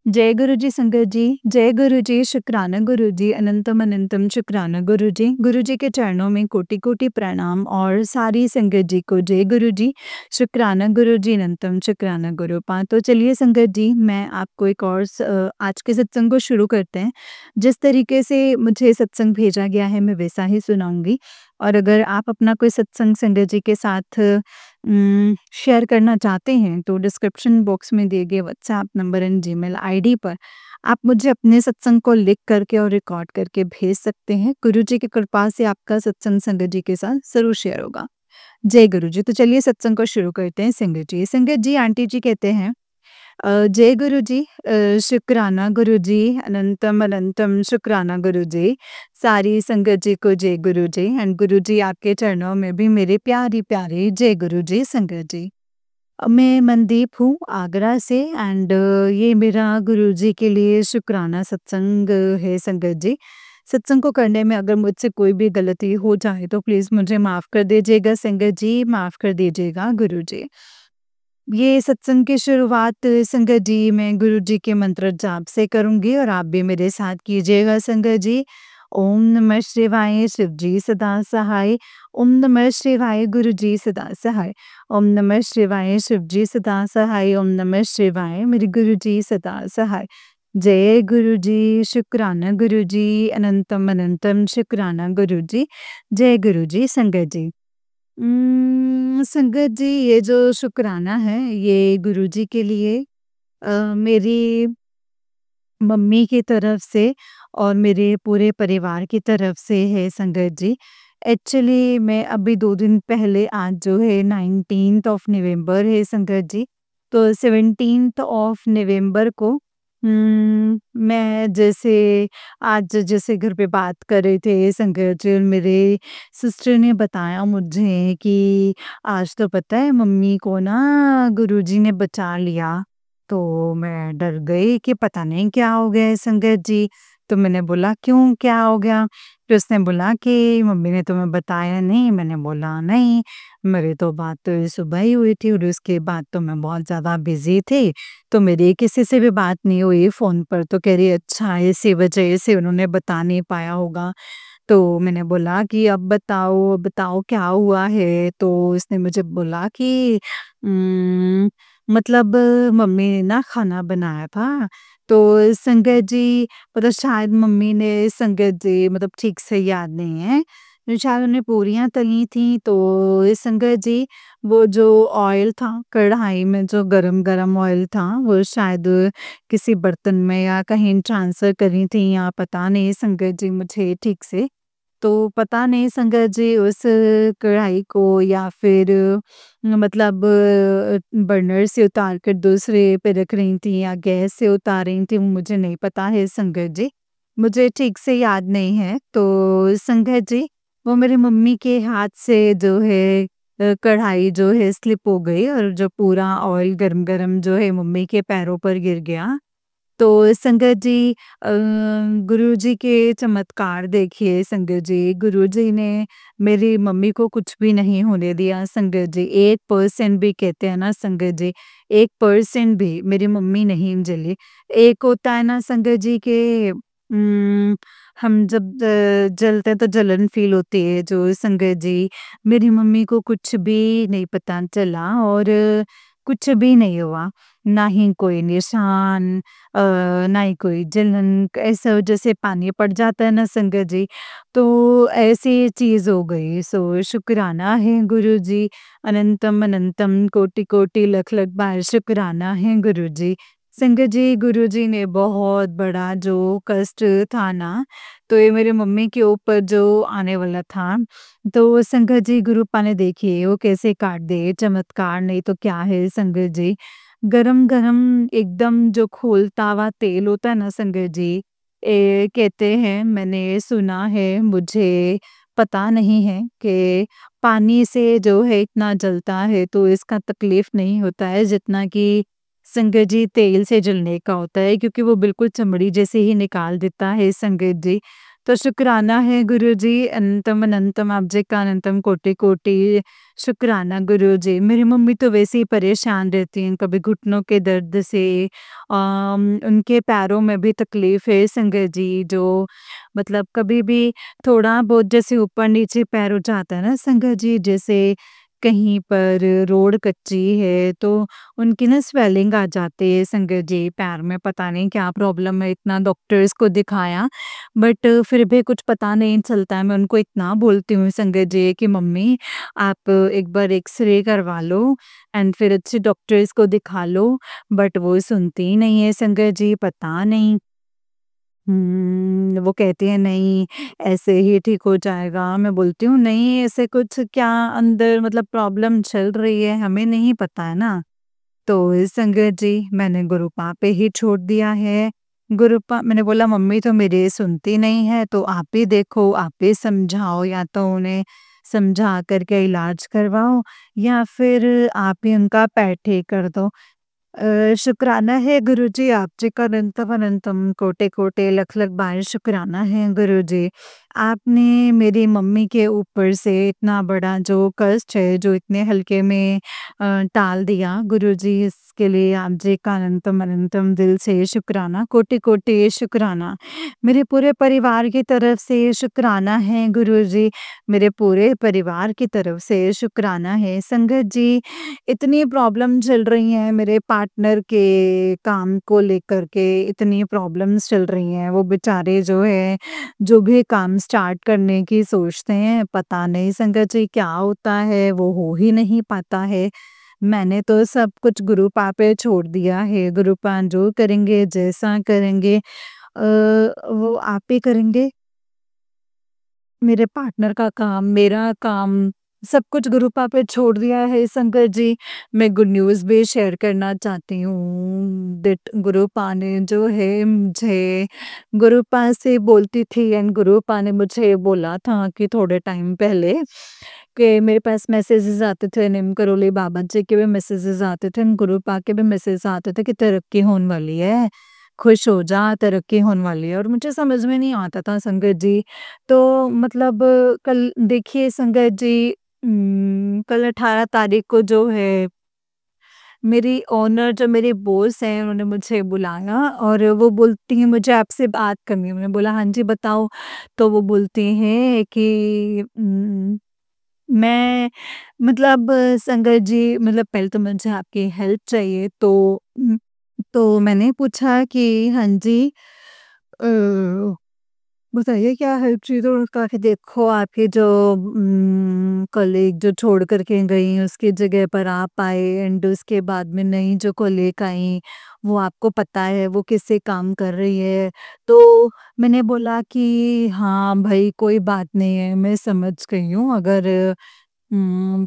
जय गुरु जी संगत जी, जय गुरु जी, शुक्राना गुरु जी, अनंतम अनंतम शुक्राना गुरु जी। गुरु जी के चरणों में कोटि-कोटि प्रणाम और सारी संगत जी को जय गुरु जी, शुक्राना गुरु जी, अनंतम शुक्राना गुरु पा। तो चलिए संगत जी, मैं आपको एक और आज के सत्संग को शुरू करते हैं। जिस तरीके से मुझे सत्संग भेजा गया है, मैं वैसा ही सुनाऊँगी और अगर आप अपना कोई सत्संग संगत जी के साथ शेयर करना चाहते हैं तो डिस्क्रिप्शन बॉक्स में दिए गए WhatsApp number and Gmail ID पर आप मुझे अपने सत्संग को लिख करके और रिकॉर्ड करके भेज सकते हैं। गुरु जी की कृपा से आपका सत्संग संगत जी के साथ ज़रूर शेयर होगा। जय गुरु जी। तो चलिए सत्संग को शुरू करते हैं संगत जी। संगत जी आंटी जी कहते हैं जय गुरु जी, शुक्राना गुरु जी, अनंतम अनंतम शुक्राना गुरु जी, सारी संगत जी को जय गुरु जी एंड गुरु जी आपके चरणों में भी मेरे प्यारी प्यारी जय गुरु जी संगत जी। मैं मनदीप हूँ आगरा से एंड ये मेरा गुरु जी के लिए शुक्राना सत्संग है संगत जी। सत्संग को करने में अगर मुझसे कोई भी गलती हो जाए तो प्लीज़ मुझे माफ़ कर दीजिएगा संगत जी, माफ़ कर दीजिएगा गुरु जी। ये सत्संग की शुरुआत संगत जी मैं गुरु जी के मंत्र जाप से करूँगी और आप भी मेरे साथ कीजिएगा संगत जी। ओम नमः शिवाय शिव जी सदा सहाय, ओम नमः शिवाय गुरु जी सदा सहाय, ओम नमः शिवाय शिव जी सदा सहाय, ओम नमः शिवाय मेरे गुरु जी सदा सहाय। जय गुरु जी, शुक्राना गुरु जी, अनंतम अनंतम शुक्राना गुरु जी, जय गुरु जी संगत जी। संगत जी ये जो शुक्राना है ये गुरुजी के लिए मेरी मम्मी की तरफ से और मेरे पूरे परिवार की तरफ से है संगत जी। एक्चुअली मैं अभी 2 दिन पहले आज जो है 19th ऑफ नवंबर है संगत जी। तो 17th ऑफ नवंबर को मैं जैसे आज जैसे घर पे बात कर रहे थे संगत जी और मेरे सिस्टर ने बताया मुझे कि आज तो पता है मम्मी को ना गुरुजी ने बचा लिया। तो मैं डर गई कि पता नहीं क्या हो गया है संगत जी। तो मैंने बोला क्यों क्या हो गया? तो उसने बोला कि मम्मी ने तुम्हें बताया नहीं? मैंने बोला नहीं, मेरी तो बात तो सुबह ही हुई थी और उसके बाद तो मैं बहुत ज़्यादा बिज़ी थी, तो मेरी किसी से भी बात नहीं हुई फ़ोन पर। तो कह रही अच्छा इसी वजह से उन्होंने बता नहीं पाया होगा। तो मैंने बोला कि अब बताओ, बताओ क्या हुआ है? तो उसने मुझे बोला कि उम, मतलब मम्मी ने ना खाना बनाया था, तो संगत जी मतलब शायद मम्मी ने संगत जी मतलब ठीक से याद नहीं है, शायद उन्होंने पूरियाँ तली थी तो संगत जी वो जो ऑयल था कढ़ाई में जो गरम-गरम ऑयल था वो शायद किसी बर्तन में या कहीं ट्रांसफ़र करी थी या पता नहीं संगत जी मुझे ठीक से। तो पता नहीं संगत जी उस कढ़ाई को या फिर मतलब बर्नर से उतार कर दूसरे पे रख रही थी या गैस से उतार रही थी मुझे नहीं पता है संगत जी। मुझे ठीक से याद नहीं है। तो संगत जी वो मेरी मम्मी के हाथ से जो है कढ़ाई जो है स्लिप हो गई और जो पूरा ऑयल गरम-गरम जो है मम्मी के पैरों पर गिर गया। तो संगत जी गुरुजी के चमत्कार देखिए संगत जी, गुरुजी ने मेरी मम्मी को कुछ भी नहीं होने दिया संगत जी, 1% भी कहते हैं ना संगत जी, 1% भी मेरी मम्मी नहीं जली। एक होता है ना संगत जी के हम जब जलते हैं तो जलन फ़ील होती है जो संगत जी, मेरी मम्मी को कुछ भी नहीं पता चला और कुछ भी नहीं हुआ। ना ही कोई निशान ना ही कोई जलन ऐसा जैसे पानी पड़ जाता है ना संगत जी, तो ऐसी चीज़ हो गई। सो शुक्राना है गुरुजी, अनंतम अनंतम कोटि-कोटि लख-लख बार शुक्राना है गुरुजी। संगत जी, गुरुजी ने बहुत बड़ा जो कष्ट था ना, तो ये मेरी मम्मी के ऊपर जो आने वाला था, तो संगत जी गुरुपा ने देखिए वो कैसे काट दिए, चमत्कार नहीं तो क्या है संगत जी। गरम-गरम एकदम जो खौलता हुआ तेल होता है ना संगत जी, कहते हैं मैंने सुना है, मुझे पता नहीं है कि पानी से जो है इतना जलता है तो इसका तकलीफ नहीं होता है जितना कि संगत जी तेल से जलने का होता है क्योंकि वो बिल्कुल चमड़ी जैसे ही निकाल देता है संगत जी। तो शुक्राना है गुरुजी, अनंतम अनंतम आपजे का अनंतम कोटि-कोटि शुक्राना गुरुजी। मेरी मम्मी तो वैसे ही परेशान रहती हैं, कभी घुटनों के दर्द से उनके पैरों में भी तकलीफ़ है संगत जी, जो मतलब कभी भी थोड़ा बहुत जैसे ऊपर-नीचे पैर हो जाता है ना संगत जी, जैसे कहीं पर रोड कच्ची है तो उनकी ना स्वेलिंग आ जाती है संगत जी पैर में, पता नहीं क्या प्रॉब्लम है, इतना डॉक्टर्स को दिखाया बट फिर भी कुछ पता नहीं चलता है। मैं उनको इतना बोलती हूँ संगत जी कि मम्मी आप एक बार एक्स-रे करवा लो एंड फिर अच्छे डॉक्टर्स को दिखा लो, बट वो सुनती ही नहीं है संगत जी, पता नहीं। वो कहती है नहीं ऐसे ही ठीक हो जाएगा। मैं बोलती हूँ नहीं ऐसे कुछ क्या अंदर मतलब प्रॉब्लम चल रही है, हमें नहीं पता है ना। तो संगत जी मैंने गुरुपा पे ही छोड़ दिया है। गुरुपा मैंने बोला मम्मी तो मेरी सुनती नहीं है तो आप ही देखो, आप ही समझाओ या तो उन्हें समझा कर के इलाज करवाओ या फिर आप ही उनका पैर ठीक कर दो। शुक्राना है गुरुजी आपजी का अनंतम अनंतम कोटि-कोटि लख-लख बार शुक्राना है गुरुजी। आपने मेरी मम्मी के ऊपर से इतना बड़ा जो कष्ट है, जो इतने हल्के में टाल दिया गुरुजी इसके लिए आप जी का अनंतम अनंतम दिल से शुक्राना, कोटि-कोटि शुक्राना। मेरे पूरे परिवार की तरफ से शुक्राना है गुरुजी, मेरे पूरे परिवार की तरफ से शुक्राना है। संगत जी इतनी प्रॉब्लम चल रही हैं मेरे पार्टनर के काम को लेकर के इतनी प्रॉब्लम्स चल रही हैं, वो बेचारे जो है जो भी काम स्टार्ट करने की सोचते हैं, पता नहीं संगत जी क्या होता है, वो हो ही नहीं पाता है। मैंने तो सब कुछ गुरुपा पे छोड़ दिया है, गुरुपा जो करेंगे, जैसा करेंगे वो आप ही करेंगे। मेरे पार्टनर का काम, मेरा काम, सब कुछ गुरुपा पे छोड़ दिया है संगत जी। मैं गुड न्यूज़ भी शेयर करना चाहती हूँ दैट गुरुपा ने जो है मुझे गुरुपा से बोलती थी एंड गुरुपा ने मुझे बोला था कि थोड़े टाइम पहले कि मेरे पास मैसेजेस आते थे निम करोली बाबा जी के भी मैसेजेस आते थे, गुरुपा के भी मैसेज आते थे कि तरक्की होने वाली है, खुश हो जा तरक्की होने वाली है और मुझे समझ में नहीं आता था संगत जी। तो मतलब कल देखिए संगत जी कल 18 तारीख को जो है मेरी ओनर जो मेरे बॉस हैं उन्होंने मुझे बुलाया और वो बोलती हैं मुझे आपसे बात करनी है। मैंने बोला हाँ जी बताओ। तो वो बोलती हैं कि मैं मतलब संगत जी मतलब पहले तो मुझे आपकी हेल्प चाहिए तो मैंने पूछा कि हाँ जी अ बताइए क्या हेल्प चाहिए? तो उन्होंने कहा कि देखो आपकी जो कलीग जो छोड़ कर के गई उसकी जगह पर आप आए एंड उसके बाद में नई जो कलीग आई वो आपको पता है वो किससे काम कर रही है। तो मैंने बोला कि हाँ भाई कोई बात नहीं है मैं समझ गई हूँ अगर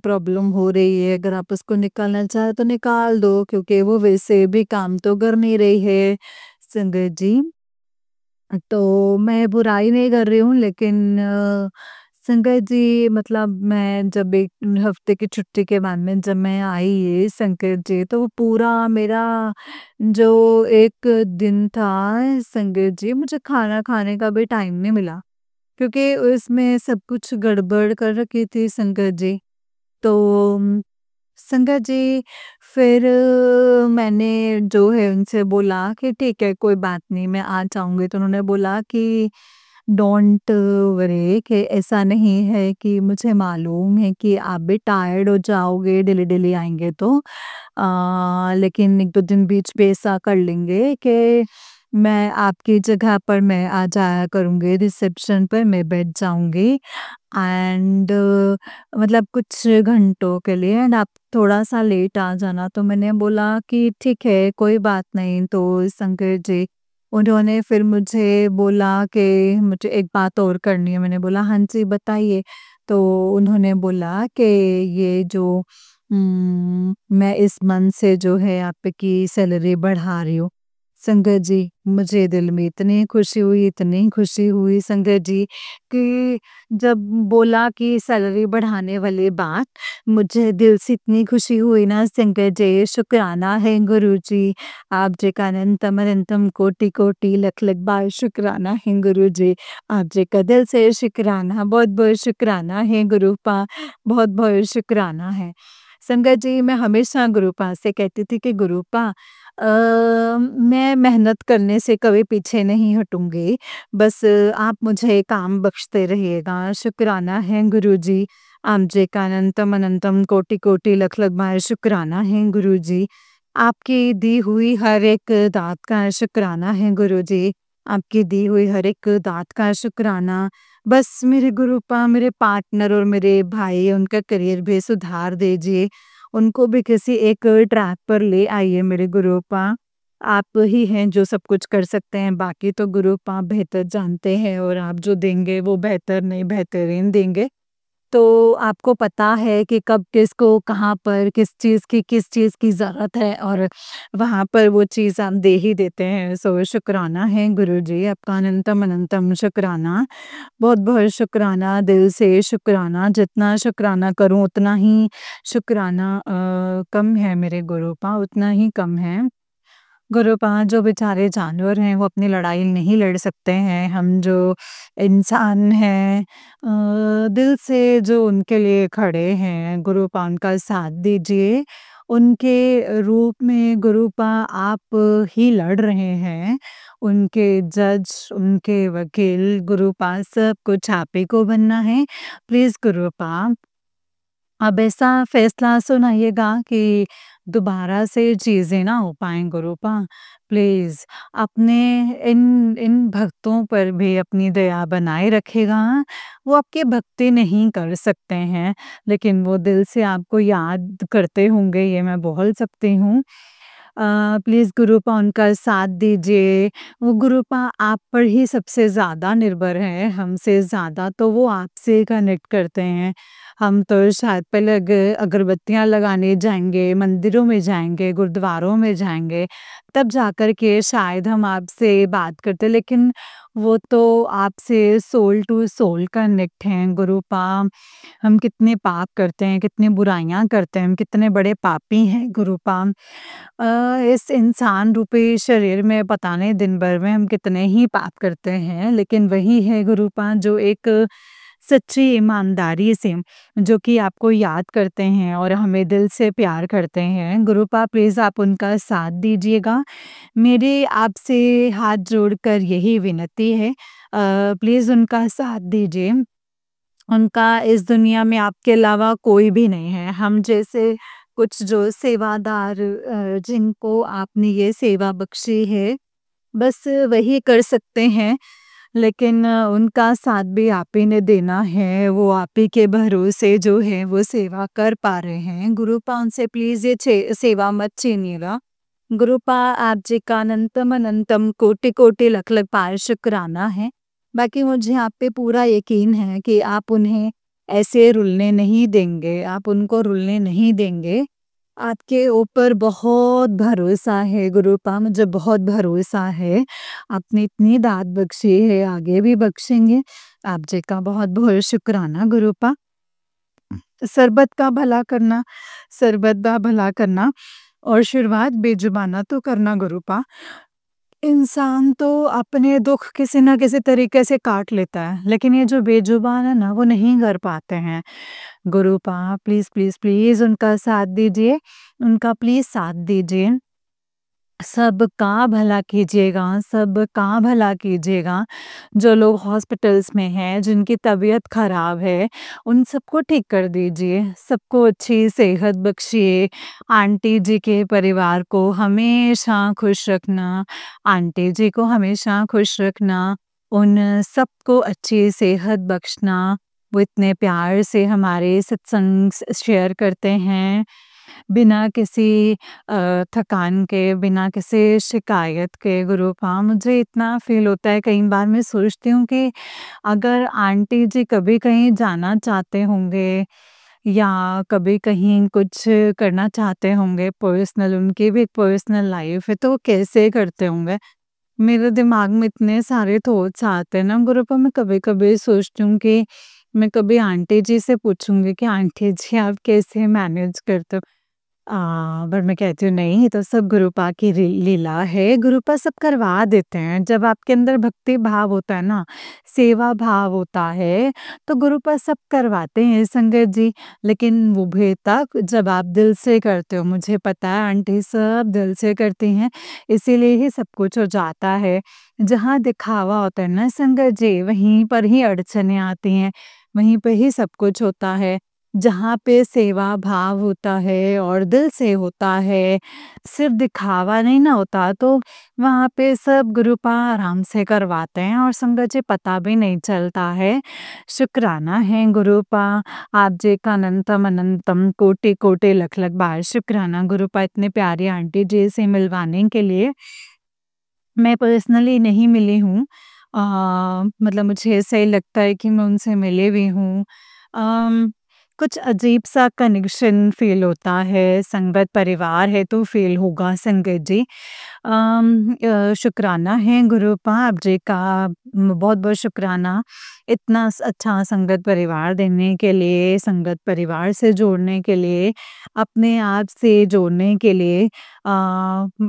प्रॉब्लम हो रही है अगर आप उसको निकालना चाहे तो निकाल दो क्योंकि वो वैसे भी काम तो कर नहीं रही है संगत जी। तो मैं बुराई नहीं कर रही हूँ लेकिन संगत जी मतलब मैं जब 1 हफ्ते की छुट्टी के बाद में जब मैं आई संगत जी तो वो पूरा मेरा जो एक दिन था संगत जी मुझे खाना खाने का भी टाइम नहीं मिला क्योंकि उसमें सब कुछ गड़बड़ कर रखी थी संगत जी। तो संगत जी फिर मैंने जो है उनसे बोला कि ठीक है कोई बात नहीं मैं आ जाऊँगी। तो उन्होंने बोला कि डोंट वरी कि ऐसा नहीं है कि मुझे मालूम है कि आप भी टायर्ड हो जाओगे डेली-डेली आएँगे तो। लेकिन 1-2 दिन बीच में ऐसा कर लेंगे कि मैं आपकी जगह पर मैं आ जाया करूँगी रिसेप्शन पर मैं बैठ जाऊँगी एंड मतलब कुछ घंटों के लिए एंड आप थोड़ा-सा लेट आ जाना। तो मैंने बोला कि ठीक है, कोई बात नहीं। तो शंकर जी उन्होंने फिर मुझे बोला कि मुझे एक बात और करनी है। मैंने बोला हाँ जी, बताइए। तो उन्होंने बोला कि ये जो मैं इस मंथ से जो है आपकी सैलरी बढ़ा रही हूँ। संगत जी, मुझे दिल में इतनी खुशी हुई संगत जी कि जब बोला कि सैलरी बढ़ाने वाली बात, मुझे दिल से इतनी खुशी हुई ना संगत जी, शुक्राना है गुरुजी। आप जी का अनंतम अनंतम कोटि-कोटि लख-लख बार शुक्राना है गुरुजी। आप जी का दिल से शुक्राना, बहुत-बहुत शुक्राना है गुरुपा, बहुत-बहुत शुक्राना है। संगत जी, मैं हमेशा गुरुपा से कहती थी कि गुरुपा मैं मेहनत करने से कभी पीछे नहीं हटूँगी, बस आप मुझे काम बख्शते रहिएगा। शुक्राना है गुरुजी, आप जी का अनंतम अनंतम कोटि-कोटि लख-लख बार शुक्राना है गुरुजी। आपकी दी हुई हर एक दात का शुक्राना है गुरुजी, आपकी दी हुई हर एक दात का शुक्राना। बस मेरे गुरुपा, मेरे पार्टनर और मेरे भाई, उनका करियर भी सुधार दीजिए। उनको भी किसी एक ट्रैक पर ले आइए मेरे गुरुपा। आप ही हैं जो सब कुछ कर सकते हैं, बाकी तो गुरुपा बेहतर जानते हैं और आप जो देंगे वो बेहतर नहीं बेहतरीन देंगे। तो आपको पता है कि कब किसको कहाँ पर किस चीज़ की ज़रूरत है और वहाँ पर वो चीज़ आप दे ही देते हैं। सो शुक्राना है गुरुजी, आपका अनंतम अनंतम शुक्राना। बहुत-बहुत शुक्राना, दिल से शुक्राना, जितना शुक्राना करूँ उतना ही शुक्राना कम है मेरे गुरुपा, उतना ही कम है। गुरुपा जो बेचारे जानवर हैं वो अपनी लड़ाई नहीं लड़ सकते हैं, हम जो इंसान हैं दिल से जो उनके लिए खड़े हैं, गुरुपा उनका साथ दीजिए। उनके रूप में गुरुपा आप ही लड़ रहे हैं, उनके जज, उनके वकील, गुरुपा सब कुछ आप ही को बनना है। प्लीज़ गुरुपा अब ऐसा फैसला सुनाइएगा कि दोबारा से चीज़ें ना हो पाएँ गुरुपा। प्लीज़ अपने इन इन भक्तों पर भी अपनी दया बनाए रखिएगा। वो आपकी भक्ति नहीं कर सकते हैं, लेकिन वो दिल से आपको याद करते होंगे, ये मैं बोल सकती हूँ। प्लीज़ गुरुपा उनका साथ दीजिए। वो गुरुपा आप पर ही सबसे ज़्यादा निर्भर हैं, हमसे ज़्यादा तो वो आपसे कनेक्ट करते हैं। हम तो शायद पहले अगरबत्तियाँ लगाने जाएँगे, मंदिरों में जाएँगे, गुरुद्वारों में जाएँगे, तब जाकर के शायद हम आपसे बात करते, लेकिन वो तो आपसे सोल टू सोल कनेक्ट हैं गुरुपा। हम कितने पाप करते हैं, कितनी बुराइयाँ करते हैं, हम कितने बड़े पापी हैं गुरुपा। इस इंसान रूपी शरीर में पता नहीं दिन भर में हम कितने ही पाप करते हैं, लेकिन वही है गुरुपा जो एक सच्ची ईमानदारी से जो कि आपको याद करते हैं और हमें दिल से प्यार करते हैं। गुरुपा प्लीज़ आप उनका साथ दीजिएगा। मेरी आपसे हाथ जोड़कर यही विनती है प्लीज़ उनका साथ दीजिए। उनका इस दुनिया में आपके अलावा कोई भी नहीं है। हम जैसे कुछ जो सेवादार जिनको आपने ये सेवा बख्शी है, बस वही कर सकते हैं। लेकिन उनका साथ भी आप ही ने देना है, वो आप ही के भरोसे जो है वो सेवा कर पा रहे हैं। गुरुपा उनसे प्लीज़ ये सेवा मत छीनिएगा। गुरुपा आप जी का अनंतम अनंतम कोटि-कोटि लख-लख बार शुक्राना है। बाकी मुझे आप पे पूरा यकीन है कि आप उन्हें ऐसे रुलने नहीं देंगे, आप उनको रुलने नहीं देंगे। आपके ऊपर बहुत भरोसा है गुरुपा, मुझे बहुत भरोसा है। आपने इतनी दात बख्शी है, आगे भी बख्शेंगे। आप जी का बहुत-बहुत शुक्राना गुरुपा। सरबत का भला करना, सरबत का भला करना और शुरुआत बेजुबाना तो करना गुरुपा। इंसान तो अपने दुख किसी न किसी तरीके से काट लेता है, लेकिन ये जो बेजुबान है ना, वो नहीं कर पाते हैं। गुरुपा प्लीज़, प्लीज़, प्लीज़ उनका साथ दीजिए, उनका प्लीज़ साथ दीजिए। सबका भला कीजिएगा, सबका भला कीजिएगा। जो लोग हॉस्पिटल्स में हैं, जिनकी तबीयत ख़राब है, उन सबको ठीक कर दीजिए। सबको अच्छी सेहत बख्शिए। आंटी जी के परिवार को हमेशा खुश रखना, आंटी जी को हमेशा खुश रखना। उन सबको अच्छी सेहत बख्शना। वो इतने प्यार से हमारे सत्संग शेयर करते हैं, बिना किसी थकान के, बिना किसी शिकायत के गुरुपा। मुझे इतना फ़ील होता है कई बार मैं सोचती हूँ कि अगर आंटी जी कभी कहीं जाना चाहते होंगे या कभी कहीं कुछ करना चाहते होंगे पर्सनल, उनकी भी एक पर्सनल लाइफ है, तो वो कैसे करते होंगे? मेरे दिमाग में इतने सारे थॉट्स आते हैं ना गुरुपा, मैं कभी-कभी सोचती हूँ कि मैं कभी आंटी जी से पूछूँगी कि आंटी जी आप कैसे मैनेज करते हो? पर मैं कहती हूँ नहीं, ये तो सब गुरुपा की लीला है, गुरुपा सब करवा देते हैं। जब आपके अंदर भक्ति भाव होता है ना, सेवा भाव होता है, तो गुरुपा सब करवाते हैं संगत जी। लेकिन वो भी तब जब आप दिल से करते हो, मुझे पता है आंटी सब दिल से करती हैं, इसीलिए ही सब कुछ हो जाता है। जहाँ दिखावा होता है ना संगत जी, वहीं पर ही अड़चनें आती हैं, वहीं पे ही सब कुछ होता है। जहाँ पे सेवा भाव होता है और दिल से होता है, सिर्फ़ दिखावा नहीं ना होता, तो वहाँ पे सब गुरुपा आराम से करवाते हैं और संगत जी पता भी नहीं चलता है। शुक्राना है गुरुपा, आप जी का अनंतम अनंतम कोटि-कोटि लख-लख बार शुक्राना गुरुपा, इतने प्यारी आंटी जी से मिलवाने के लिए। मैं पर्सनली नहीं मिली हूँ। अ, मतलब मुझे ऐसा ही लगता है कि मैं उनसे मिली भी हूँ। अम, कुछ अजीब-सा कनेक्शन फ़ील होता है, संगत परिवार है तो फ़ील होगा संगत जी। शुक्राना है गुरुपा आप जी का, बहुत-बहुत शुक्राना इतना अच्छा संगत परिवार देने के लिए, संगत परिवार से जोड़ने के लिए, अपने आप से जोड़ने के लिए,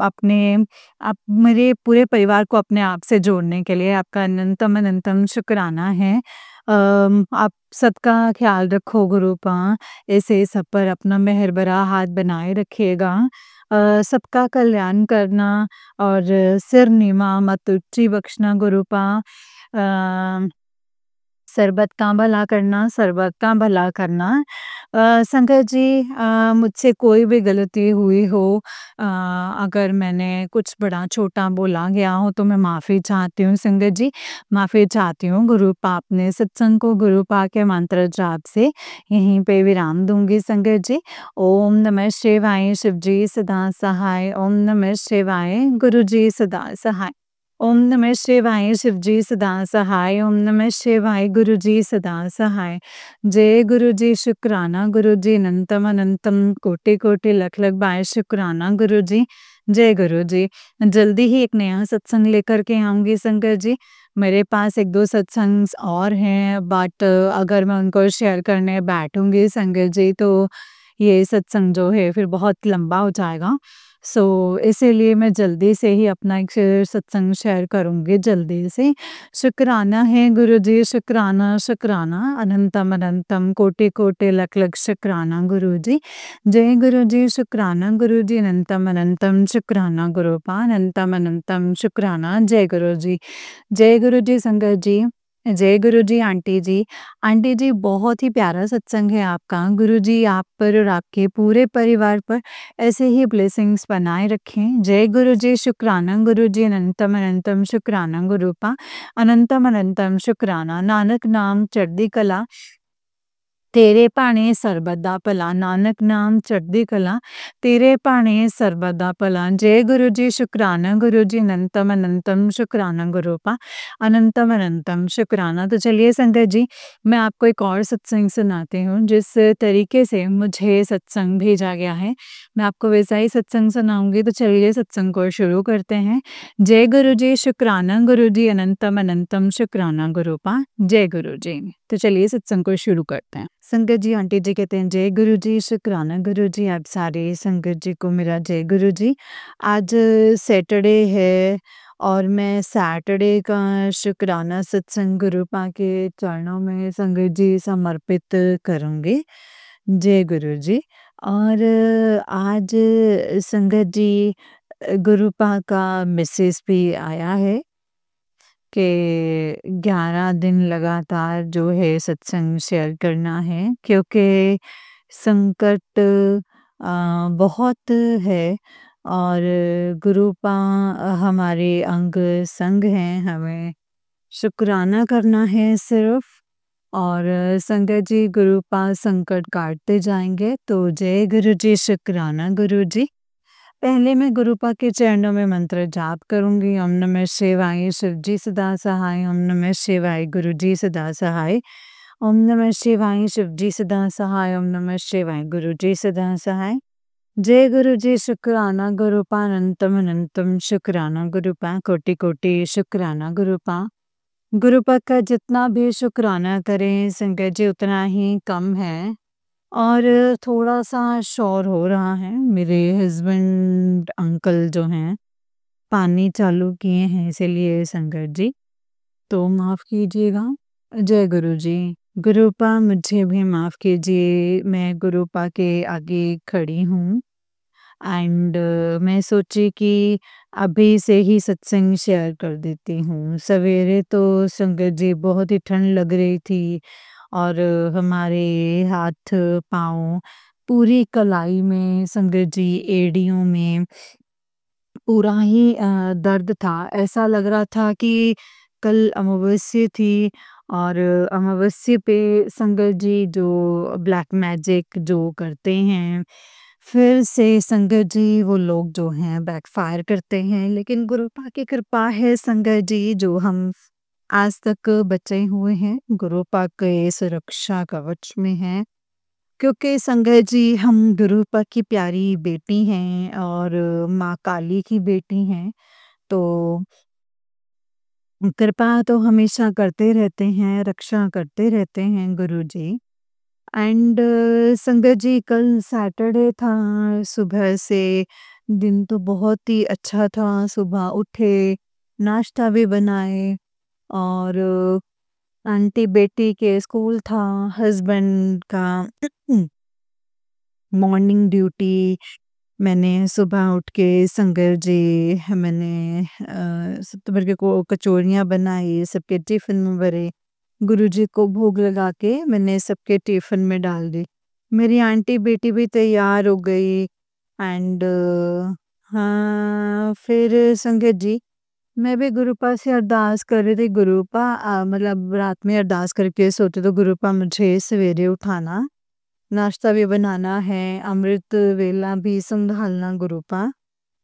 अपने आप मेरे पूरे परिवार को अपने आप से जोड़ने के लिए आपका अनंतम अनंतम शुक्राना है। आप सबका ख़्याल रखो गुरुपा, ऐसे सब पर अपना मेहर भरा हाथ बनाए रखिएगा। सबका कल्याण करना और सिर नीवा मत ऊँची बख्शना गुरुपा। अ सरबत का भला करना, सरबत का भला करना। संगत जी, मुझसे कोई भी गलती हुई हो, अ, अगर मैंने कुछ बड़ा छोटा बोला गया हो तो मैं माफ़ी चाहती हूँ संगत जी, माफ़ी चाहती हूँ। गुरुपा अपने सत्संग को गुरुपा के मंत्र जाप से यहीं पे विराम दूँगी संगत जी। ओम नमः शिवाय, शिव जी सदा सहाय। ओम नमः शिवाय, गुरु जी सदा सहाय। ओम नमः शिवाय, शिव जी सदा सहाय। ओम नमः शिवाय, गुरु जी सदा सहाय। जय गुरु जी शुक्राना गुरु जी, अनंतम अनंतम कोटि कोटि लख लख बार शुक्राना गुरु जी। जय गुरु जी। जल्दी ही एक नया सत्संग लेकर के आऊँगी संगत जी। मेरे पास 1-2 सत्संग और हैं, बट अगर मैं उनको शेयर करने बैठूँगी संगत जी तो ये सत्संग जो है फिर बहुत लंबा हो जाएगा। सो इसीलिए मैं जल्दी से ही अपना एक सत्संग शेयर करूँगी जल्दी से। शुक्राना है गुरुजी, शुक्राना, शुक्राना, अनंतम अनंतम कोटि-कोटि लख-लख शुक्राना गुरुजी। जय गुरुजी, शुक्राना गुरुजी, अनंतम अनंतम शुक्राना गुरुपा, अनंतम अनंतम शुक्राना। जय गुरुजी। जय गुरुजी संगत जी। जय गुरुजी आंटी जी। आंटी जी, बहुत ही प्यारा सत्संग है आपका। गुरुजी आप पर और आपके पूरे परिवार पर ऐसे ही ब्लेसिंग्स बनाए रखें। जय गुरु जी, शुक्राना गुरु जी, अनंतम अनंतम शुक्राना गुरुपा, अनंतम अनंतम शुक्राना। नानक नाम चढ़दी कला, तेरे भाਣੇ ਸਰਬਤ ਦਾ ਭਲਾ, ਨਾਨਕ ਨਾਮ ਚੜ੍ਹਦੀ ਕਲਾ, तेरे भाਣੇ ਸਰਬਤ ਦਾ ਭਲਾ। जय गुरु जी, शुक्राना गुरु जी, अनंतम अनंतम शुक्राना गुरुपा, अनंतम अनंतम शुक्राना। तो चलिए संगत जी, मैं आपको एक और सत्संग सुनाती हूँ, जिस तरीके से मुझे सत्संग भेजा गया है, मैं आपको वैसा ही सत्संग सुनाऊँगी। तो चलिए सत्संग को शुरू करते हैं। जय गुरु जी, शुक्राना गुरु जी, अनंतम अनंतम शुक्राना गुरुपा। जय गुरु जी। तो चलिए सत्संग को शुरू करते हैं। संगत जी, आंटी जी कहते हैं जय गुरु जी, शुक्राना गुरु जी, आप सारे संगत जी को मेरा जय गुरु जी। आज सैटरडे है और मैं सैटरडे का शुक्राना सत्संग गुरुपा के चरणों में संगत जी समर्पित करूँगी। जय गुरु जी। और आज संगत जी, गुरुपा का मैसेज भी आया है कि 11 दिन लगातार जो है सत्संग शेयर करना है, क्योंकि संकट बहुत है और गुरुपा हमारे अंग संग हैं, हमें शुक्राना करना है सिर्फ। और संगत जी, गुरुपा संकट काटते जाएंगे। तो जय गुरु जी, शुक्राना गुरु जी। पहले मैं गुरुपा के चरणों में मंत्र जाप करूँगी। ओम नमः शिवाय, शिव जी सदा सहाय। ओम नमः शिवाय, गुरु जी सदा सहाय। ओम नमः शिवाय शिवजी सदा सहाय। ओम नमः शिवाय गुरुजी सदा सहाय। जय गुरुजी शुक्राना गुरुपा अनंतम अनंतम शुक्राना गुरुपा कोटि कोटि शुक्राना गुरुपा। गुरुपा का जितना भी शुक्राना करें संगत जी उतना ही कम है। और थोड़ा सा शोर हो रहा है, मेरे हस्बैंड अंकल जो हैं पानी चालू किए हैं इसीलिए संगत जी, तो माफ़ कीजिएगा। जय गुरुजी। गुरुपा मुझे भी माफ़ कीजिए, मैं गुरुपा के आगे खड़ी हूँ एंड मैं सोची कि अभी से ही सत्संग शेयर कर देती हूँ। सवेरे तो संगत जी बहुत ही ठंड लग रही थी और हमारे हाथ पाँव पूरी कलाई में संगत जी एड़ियों में पूरा ही दर्द था। ऐसा लग रहा था कि कल अमावस्या थी और अमावस्या पे संगत जी जो ब्लैक मैजिक जो करते हैं, फिर से संगत जी वो लोग जो हैं बैकफायर करते हैं। लेकिन गुरुपा की कृपा है संगत जी, जो हम आज तक बचे हुए हैं, गुरुपा के सुरक्षा कवच में हैं। क्योंकि संगत जी हम गुरुपा की प्यारी बेटी हैं और माँ काली की बेटी हैं, तो कृपा तो हमेशा करते रहते हैं, रक्षा करते रहते हैं गुरुजी। एंड संगत जी कल सैटरडे था, सुबह से दिन तो बहुत ही अच्छा था। सुबह उठे, नाश्ता भी बनाए और आंटी बेटी के स्कूल था, हस्बैंड का मॉर्निंग ड्यूटी। मैंने सुबह उठ के संगत जी मैंने सबसे भर के को कचौरियाँ बनाई, सबके टिफ़िन में भरे, गुरुजी को भोग लगा के मैंने सबके टिफ़िन में डाल दी। मेरी आंटी बेटी भी तैयार हो गई एंड हाँ, फिर संगत जी मैं भी गुरुपा से अरदास कर रही थी। गुरुपा मतलब रात में अरदास करके सोते तो गुरुपा मुझे सवेरे उठाना, नाश्ता भी बनाना है, अमृत वेला भी संभालना गुरुपा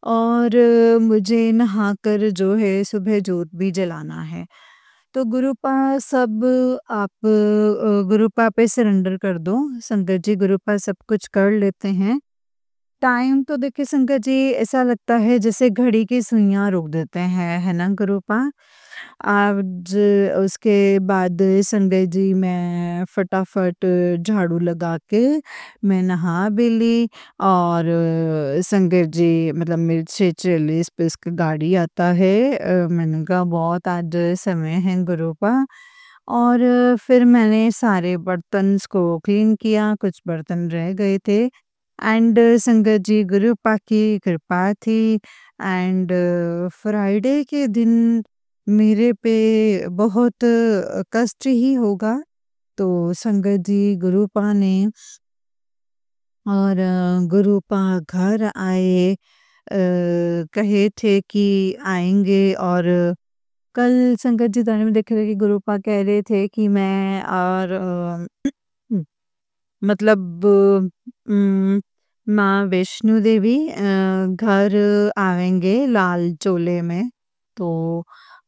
और मुझे नहाकर जो है सुबह जोत भी जलाना है। तो गुरुपा सब आप गुरुपा पे सरेंडर कर दो। संगत जी गुरुपा सब कुछ कर लेते हैं। टाइम तो देखिए संगत जी ऐसा लगता है जैसे घड़ी की सुइयाँ रोक देते हैं, है ना गुरुपा? आज उसके बाद संगत जी मैं फटाफट झाड़ू लगा के मैं नहा भी ली और संगत जी मतलब मिर्ची चिल्ली स्पिस्क गाड़ी आता है। मैंने कहा बहुत आज समय है गुरुपा और फिर मैंने सारे बर्तन्स को क्लीन किया, कुछ बर्तन रह गए थे एंड संगत जी गुरुपा की कृपा थी एंड फ्राइडे के दिन मेरे पे बहुत कष्ट ही होगा, तो संगत जी गुरुपा ने और गुरुपा घर आए, कहे थे कि आएंगे और कल संगत जी ताने में देख रहे कि गुरुपा कह रहे थे कि मैं और मतलब उम, माँ वैष्णो देवी घर आवेंगे लाल चोले में। तो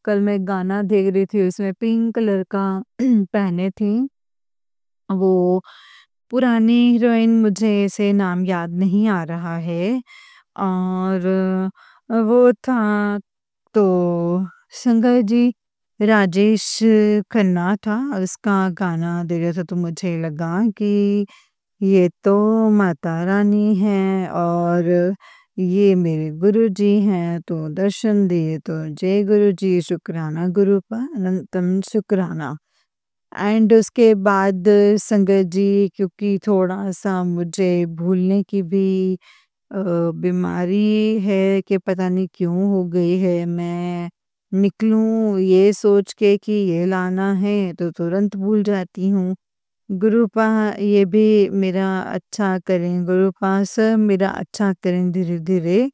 कल मैं एक गाना देख रही थी उसमें पिंक कलर का पहने थी। वो पुरानी हीरोइन मुझे ऐसे नाम याद नहीं आ रहा है और वो था तो संगत जी राजेश खन्ना था, उसका गाना दे रहा था तो मुझे लगा कि ये तो माता रानी है और ये मेरे गुरुजी हैं तो दर्शन दिए तो जय गुरुजी शुक्राना गुरुपा अनंतम शुक्राना। एंड उसके बाद संगत जी क्योंकि थोड़ा-सा मुझे भूलने की भी बीमारी है कि पता नहीं क्यों हो गई है। मैं निकलूँ ये सोच के कि ये लाना है तो तुरंत भूल जाती हूँ। गुरुपा ये भी मेरा अच्छा करें, गुरुपा सब मेरा अच्छा करें धीरे-धीरे।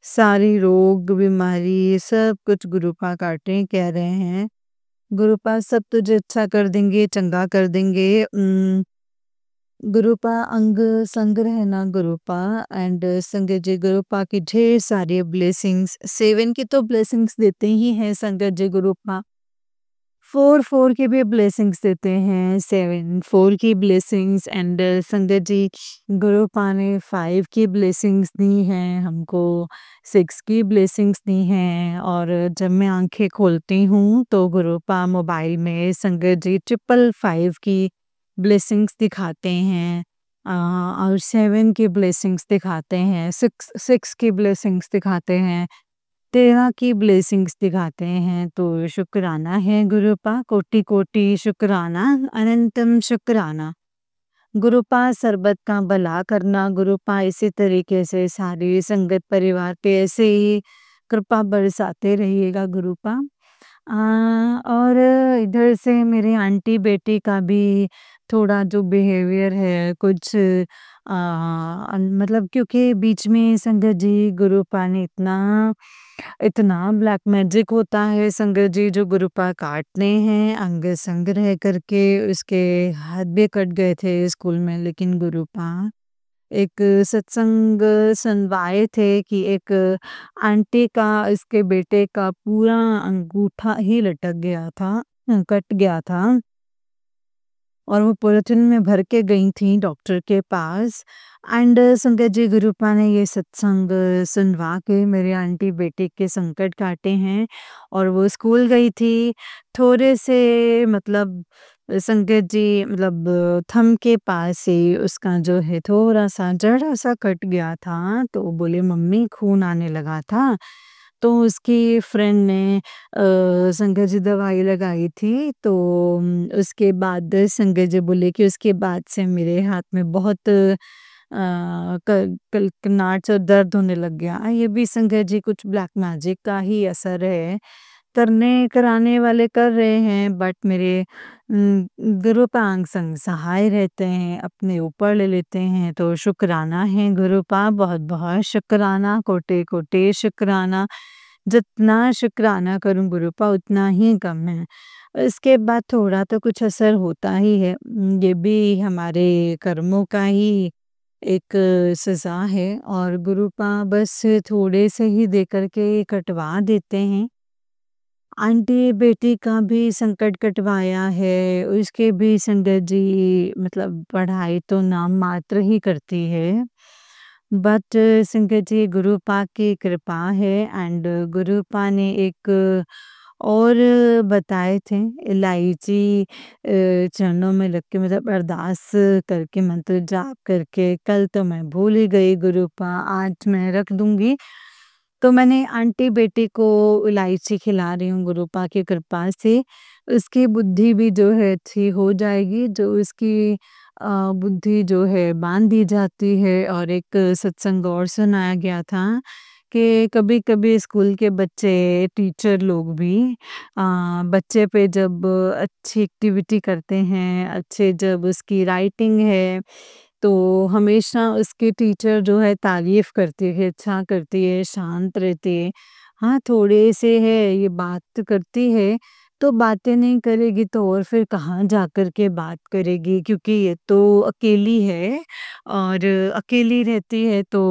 सारी रोग, बीमारी सब कुछ गुरुपा काटें कह रहे हैं। गुरुपा सब तुझे अच्छा कर देंगे, चंगा कर देंगे। गुरुपा अंग संग रहना गुरुपा एंड संगत जी गुरुपा की ढेर सारी ब्लेसिंग्स, 7 की तो ब्लेसिंग्स देते ही हैं संगत जी गुरुपा। 4 की भी ब्लेसिंग्स देते हैं, 7 4 की ब्लेसिंग्स एंड संगत जी गुरुपा ने 5 की ब्लेसिंग्स दी हैं हमको, 6 की ब्लेसिंग्स दी हैं और जब मैं आँखें खोलती हूँ तो गुरुपा मोबाइल में संगत जी 555 की ब्लेसिंग्स दिखाते हैं और 7 की ब्लेसिंग्स दिखाते हैं, 6 6 की ब्लेसिंग्स दिखाते हैं। 13 की ब्लेसिंग्स दिखाते हैं तो शुक्राना है गुरुपा, कोटि-कोटि शुक्राना, अनंतम शुक्राना। गुरुपा सर्बत का भला करना, गुरुपा इसी तरीके से सारी संगत परिवार पे ऐसे ही कृपा बरसाते रहिएगा गुरुपा। और इधर से मेरे आंटी बेटी का भी थोड़ा जो बिहेवियर है कुछ मतलब क्योंकि बीच में संगत जी गुरुपा ने इतना इतना ब्लैक मैजिक होता है संगत जी जो गुरुपा काटते हैं अंग संग रह करके उसके हाथ भी कट गए थे स्कूल में लेकिन गुरुपा एक सत्संग सुनवाए थे कि एक आंटी का इसके बेटे का पूरा अंगूठा ही लटक गया था कट गया था और वो पॉलीथिन में भर के गई थी डॉक्टर के पास एंड संगत जी गुरुपा ने ये सत्संग सुनवा के मेरे आंटी बेटे के संकट काटे हैं और वो स्कूल गई थी थोड़े से मतलब संगत जी मतलब थंब के पास से उसका जो है थोड़ा सा जरा सा कट गया था तो वो बोले मम्मी खून आने लगा था तो उसकी फ्रेंड ने संगत जी दवाई लगाई थी तो उसके बाद संगत जी बोले कि उसके बाद से मेरे हाथ में बहुत कड़कनाहट और दर्द होने लग गया। ये भी संगत जी कुछ ब्लैक मैजिक का ही असर है। करने कराने वाले कर रहे हैं बट मेरे गुरुपांग संग सहाय रहते हैं, अपने ऊपर ले लेते हैं तो शुक्राना है गुरुपा, बहुत-बहुत शुक्राना, कोटि-कोटि शुक्राना। जितना शुक्राना करूँ गुरुपा उतना ही कम है। इसके बाद थोड़ा तो कुछ असर होता ही है। ये भी हमारे कर्मों का ही एक सज़ा है और गुरुपा बस थोड़े से ही दे कर के कटवा देते हैं। आंटी बेटी का भी संकट कटवाया है, उसके भी संगत जी मतलब पढ़ाई तो नाम मात्र ही करती है। बट संगत जी गुरुपा की कृपा है एंड गुरुपा ने एक और बताए थे इलायची चरणों में रख के मतलब अरदास करके मंत्र जाप करके कल तो मैं भूल ही गई गुरुपा आज मैं रख दूँगी। तो मैंने आंटी बेटी को इलायची खिला रही हूँ गुरुपा की कृपा से। उसकी बुद्धि भी जो है अच्छी हो जाएगी, जो उसकी बुद्धि जो है बाँध दी जाती है और एक सत्संग और सुनाया गया था कि कभी-कभी स्कूल के बच्चे, टीचर लोग भी बच्चे पे जब अच्छी एक्टिविटी करते हैं, अच्छे जब उसकी राइटिंग है तो हमेशा उसके टीचर जो है तारीफ़ करती है, अच्छा करती है, शांत रहती है। हाँ, थोड़े से है ये बात करती है, तो बातें नहीं करेगी तो और फिर कहाँ जाकर के बात करेगी क्योंकि ये तो अकेली है और अकेली रहती है तो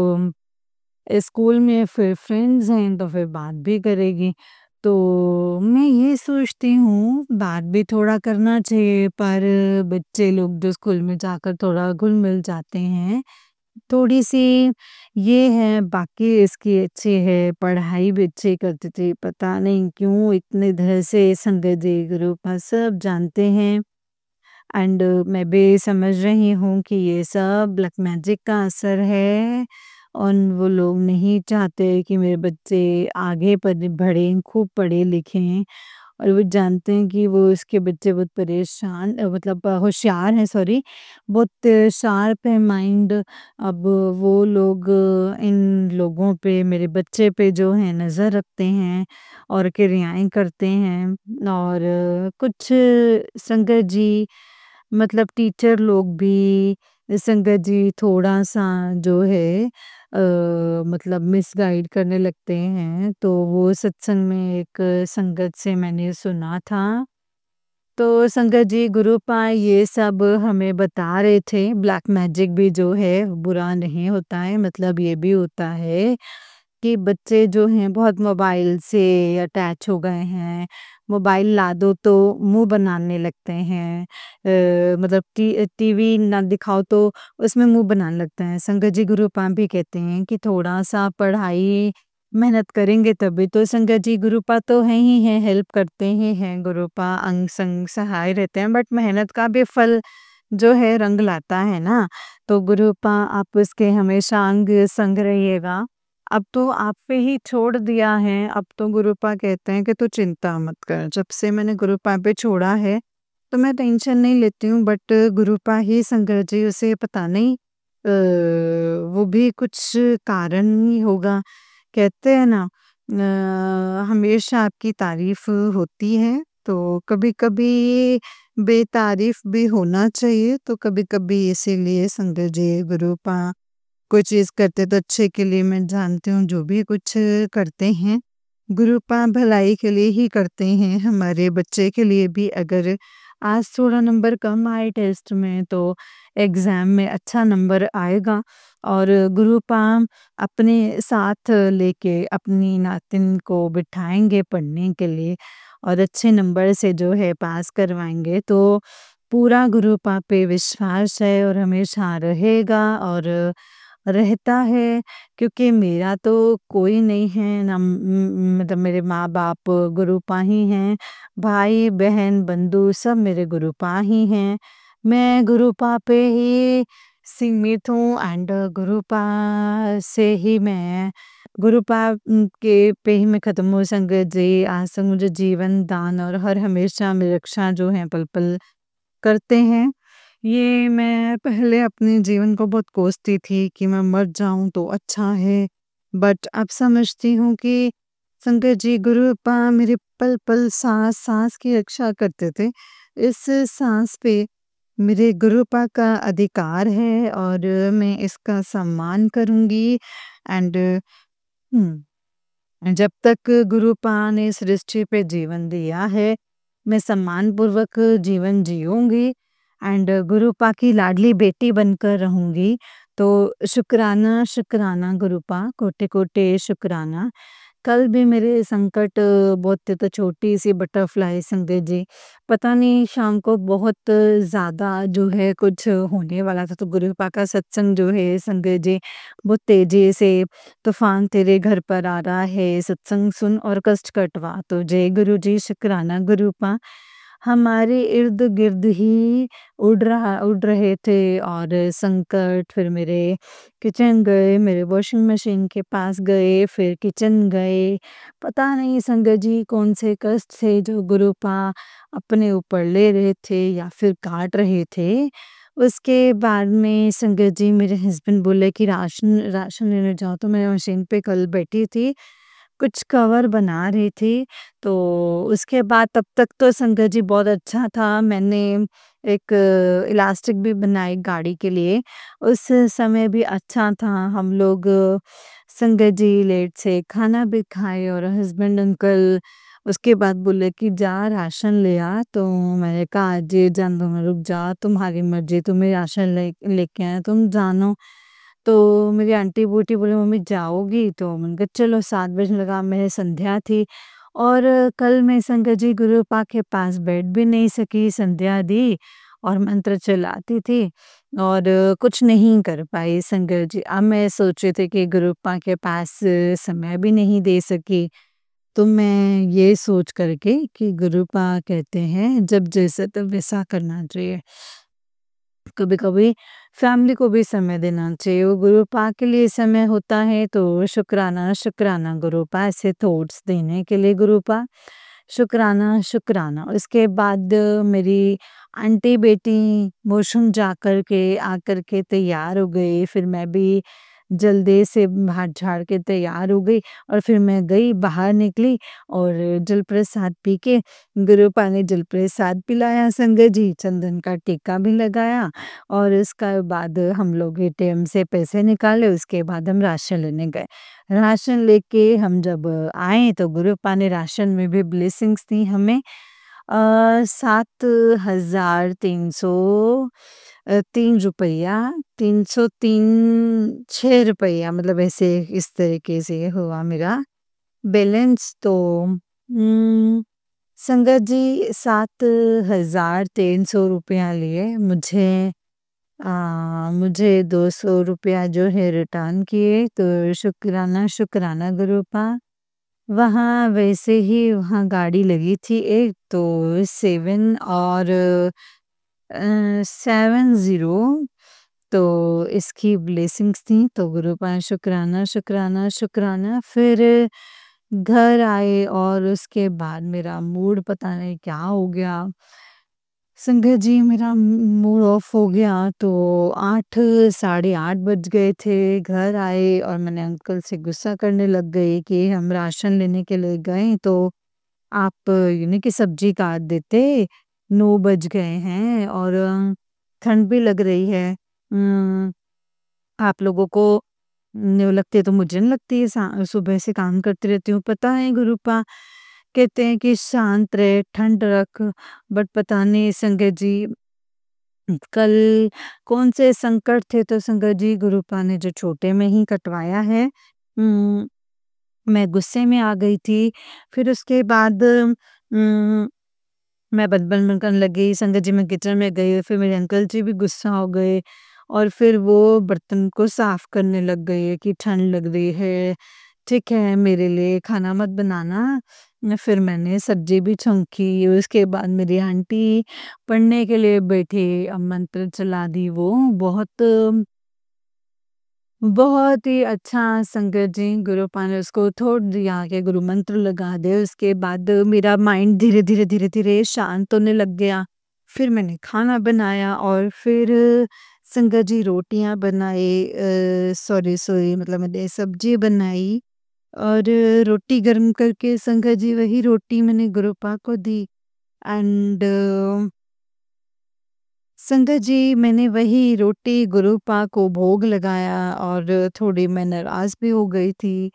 स्कूल में फिर फ्रेंड्स हैं तो फिर बात भी करेगी। तो मैं ये सोचती हूँ बात भी थोड़ा करना चाहिए पर बच्चे लोग जो स्कूल में जाकर थोड़ा घुल-मिल जाते हैं, थोड़ी-सी ये है बाकी इसकी अच्छी है, पढ़ाई भी अच्छी करती थी, पता नहीं क्यों इतने तरह से संगत जी, गुरुपा सब जानते हैं एंड मैं भी समझ रही हूँ कि ये सब ब्लैक मैजिक का असर है और वो लोग नहीं चाहते कि मेरे बच्चे आगे बढ़ें, खूब पढ़े-लिखें और वो जानते हैं कि वो इसके बच्चे बहुत परेशान मतलब होशियार हैं सॉरी, बहुत शार्प है माइंड। अब वो लोग इन लोगों पे मेरे बच्चे पे जो है नज़र रखते हैं और क्रियाएँ करते हैं और कुछ संगत जी मतलब टीचर लोग भी संगत जी थोड़ा-सा जो है मतलब मिसगाइड करने लगते हैं, तो वो सत्संग में एक संगत से मैंने सुना था। तो संगत जी गुरुपा ये सब हमें बता रहे थे, ब्लैक मैजिक भी जो है बुरा नहीं होता है, मतलब ये भी होता है कि बच्चे जो हैं बहुत मोबाइल से अटैच हो गए हैं। मोबाइल ला दो तो मुँह बनाने लगते हैं। मतलब टीवी ना दिखाओ तो उसमें मुँह बनाने लगते हैं। संगत जी गुरुपा भी कहते हैं कि थोड़ा-सा पढ़ाई मेहनत करेंगे तभी तो संगत जी गुरुपा तो हैं ही हैं, हेल्प करते ही हैं गुरुपा अंग संग सहाय रहते हैं, बट मेहनत का भी फल जो है रंग लाता है ना। तो गुरुपा आप उसके हमेशा अंग संग रहिएगा। अब तो आप पे ही छोड़ दिया है, अब तो गुरुपा कहते हैं कि तू चिंता मत कर। जब से मैंने गुरुपा पे छोड़ा है, तो मैं टेंशन नहीं लेती हूँ, बट गुरुपा ही संगत जी उसे पता नहीं वो भी कुछ कारण ही होगा। कहते हैं ना हमेशा आपकी तारीफ होती है, तो कभी-कभी बेतारीफ भी होना चाहिए, तो कभी-कभी इसीलिए संगत जी गुरुपा कोई चीज़ करते तो अच्छे के लिए मैं जानती हूँ जो भी कुछ करते हैं, गुरुपा भलाई के लिए ही करते हैं, हमारे बच्चे के लिए भी। अगर आज थोड़ा नंबर कम आए टेस्ट में तो एग्ज़ाम में अच्छा नंबर आएगा, और गुरुपा अपने साथ लेके अपनी नातिन को बिठाएँगे पढ़ने के लिए और अच्छे नंबर से जो है पास करवाएँगे। तो पूरा गुरुपा पे विश्वास है और हमेशा रहेगा और रहता है, क्योंकि मेरा तो कोई नहीं है ना, मतलब मेरे माँ-बाप गुरुपा ही हैं, भाई-बहन, बंधु सब मेरे गुरुपा ही हैं। मैं गुरुपा पे ही सीमित हूँ एंड गुरुपा से ही मैं गुरुपा के पे ही मैं ख़त्म हूँ। संगत जी आज तक मुझे जीवन दान और हर हमेशा मेरी रक्षा जो है पल-पल करते हैं। ये मैं पहले अपने जीवन को बहुत कोसती थी कि मैं मर जाऊँ तो अच्छा है। बट अब समझती हूँ कि संगत जी गुरुपा मेरे पल-पल, साँस-साँस की रक्षा करते थे। इस साँस पे मेरे गुरुपा का अधिकार है और मैं इसका सम्मान करूँगी एंड हुँ। जब तक गुरुपा ने सृष्टि पे जीवन दिया है, मैं सम्मानपूर्वक जीवन जिऊँगी एंड गुरुपा की लाडली बेटी बनकर रहूँगी। तो शुक्राना, शुक्राना गुरुपा, कोटि-कोटि शुक्राना। कल भी मेरे संकट बहुत थे, तो छोटी-सी बटरफ्लाई संगत जी, पता नहीं शाम को बहुत ज़्यादा जो है कुछ होने वाला था, तो गुरुपा का सत्संग जो है संगत जी बहुत तेज़ी से तूफ़ान तेरे घर पर आ रहा है, सत्संग सुन और कष्ट कटवा। तो जय गुरु जी, शुक्राना गुरुपा। हमारे इर्द-गिर्द ही उड़ रहे थे और संकट, फिर मेरे किचन गए, मेरे वॉशिंग मशीन के पास गए, फिर किचन गए। पता नहीं संगत जी कौन से कष्ट थे जो गुरुपा अपने ऊपर ले रहे थे या फिर काट रहे थे। उसके बाद में संगत जी मेरे हस्बैंड बोले कि राशन राशन लेने जाओ, तो मैं मशीन पे कल बैठी थी, कुछ कवर बना रही थी। तो उसके बाद तब तक तो संगत जी बहुत अच्छा था। मैंने एक इलास्टिक भी बनाई गाड़ी के लिए, उस समय भी अच्छा था। हम लोग संगत जी लेट से खाना भी खाए और हस्बैंड अंकल उसके बाद बोले कि जा राशन ले आ। तो मैंने कहा जी जान दो, मैं रुक जा, तुम्हारी मर्ज़ी, तुम्हें राशन लेके आए तुम जानो। तो मेरी आंटी बूटी बोली मम्मी जाओगी? तो मैंने कहा चलो, 7 बजने लगा, मेरे संध्या थी और कल मैं संगत जी गुरुपा के पास बैठ भी नहीं सकी, संध्या दी और मंत्र चलाती थी और कुछ नहीं कर पाई संगत जी। अब मैं सोच रही थी कि गुरुपा के पास समय भी नहीं दे सकी, तो मैं ये सोच कर के कि गुरुपा कहते हैं जब जैसा तब वैसा करना चाहिए। कभी-कभी फैमिली को भी समय देना चाहिए, वो गुरुपा के लिए समय होता है, तो शुक्राना, शुक्राना गुरुपा, ऐसे थॉट्स देने के लिए गुरुपा, शुक्राना, शुक्राना। उसके बाद मेरी आंटी बेटी वॉशरूम जा कर के आकर के तैयार हो गई, फिर मैं भी जल्दी से हाथ झाड़ के तैयार हो गई और फिर मैं गई, बाहर निकली और जल प्रसाद पी के गुरुपा ने जल प्रसाद पिलाया संगत जी, चंदन का टीका भी लगाया और उसके बाद हम लोग एटीएम से पैसे निकाले, उसके बाद हम राशन लेने गए। राशन लेके हम जब आए तो गुरुपा ने राशन में भी ब्लेसिंग्स दी हमें 7,300 ₹3 303 ₹6 मतलब ऐसे इस तरीके से हुआ मेरा बैलेंस तो संगत जी 7,300 रुपया लिए मुझे ₹200 जो है रिटर्न किए तो शुक्राना शुक्राना गुरुपा। वहाँ वैसे ही वहाँ गाड़ी लगी थी एक तो 7 और 70 तो इसकी ब्लेसिंग्स थी तो गुरुपा शुक्राना शुक्राना शुक्राना फिर घर आए और उसके बाद मेरा मूड पता नहीं क्या हो गया संगत जी मेरा मूड ऑफ हो गया तो 8 साढ़े 8 बज गए थे घर आए और मैंने अंकल से गुस्सा करने लग गई कि हम राशन लेने के लिए गए तो आप यानी कि सब्जी काट देते 9 बज गए हैं और ठंड भी लग रही है आप लोगों को न्यू लगती है तो मुझे नहीं लगती है सुबह से काम करती रहती हूँ पता है गुरुपा कहते हैं कि शांत रहे ठंड रख बट पता नहीं संगत जी कल कौन से संकट थे तो संगत जी गुरुपा ने जो छोटे में ही कटवाया है उम, मैं गुस्से में आ गई थी फिर उसके बाद मैं बन करने लगी संगत जी मैं किचन में गई फिर मेरे अंकल जी भी गुस्सा हो गए और फिर वो बर्तन को साफ करने लग गए कि ठंड लग रही है ठीक है मेरे लिए खाना मत बनाना फिर मैंने सब्जी भी छौंकी उसके बाद मेरी आंटी पढ़ने के लिए बैठी अब मंत्र चला दी वो बहुत बहुत ही अच्छा संगत जी गुरुपा ने उसको थोड़ दिया कि गुरु मंत्र लगा दे उसके बाद मेरा माइंड धीरे-धीरे शांत होने लग गया। फिर मैंने खाना बनाया और फिर संगत जी रोटियाँ बनाई सॉरी मतलब मैंने सब्जी बनाई और रोटी गरम करके संगत जी वही रोटी मैंने गुरुपा को दी एंड संगत जी मैंने वही रोटी गुरुपा को भोग लगाया और थोड़ी मैं नाराज़ भी हो गई थी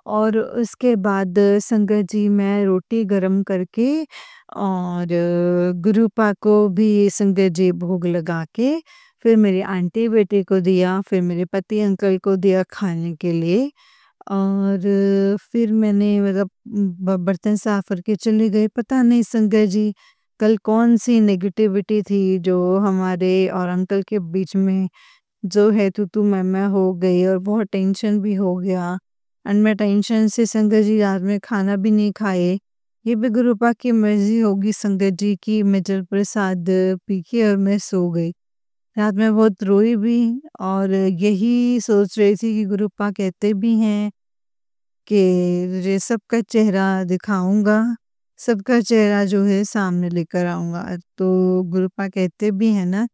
और उसके बाद संगत जी मैं रोटी गरम करके और गुरुपा को भी संगत जी भोग लगा के फिर मेरी आंटी बेटे को दिया फिर मेरे पति अंकल को दिया खाने के लिए और फिर मैंने मतलब बर्तन साफ करके चली गई पता नहीं संगत जी कल कौन-सी नेगेटिविटी थी जो हमारे और अंकल के बीच में जो है तू-तू मैं-मैं हो गई और बहुत टेंशन भी हो गया एंड मैं टेंशन से संगत जी रात में खाना भी नहीं खाए। ये भी गुरुपा की मर्ज़ी होगी संगत जी की मैं जल प्रसाद पी के और मैं सो गई। रात में बहुत रोई भी और यही सोच रही थी कि गुरुपा कहते भी हैं कि तुझे सबका चेहरा दिखाऊँगा, सबका चेहरा जो है सामने लेकर आऊँगा। तो गुरुपा कहते भी हैं ना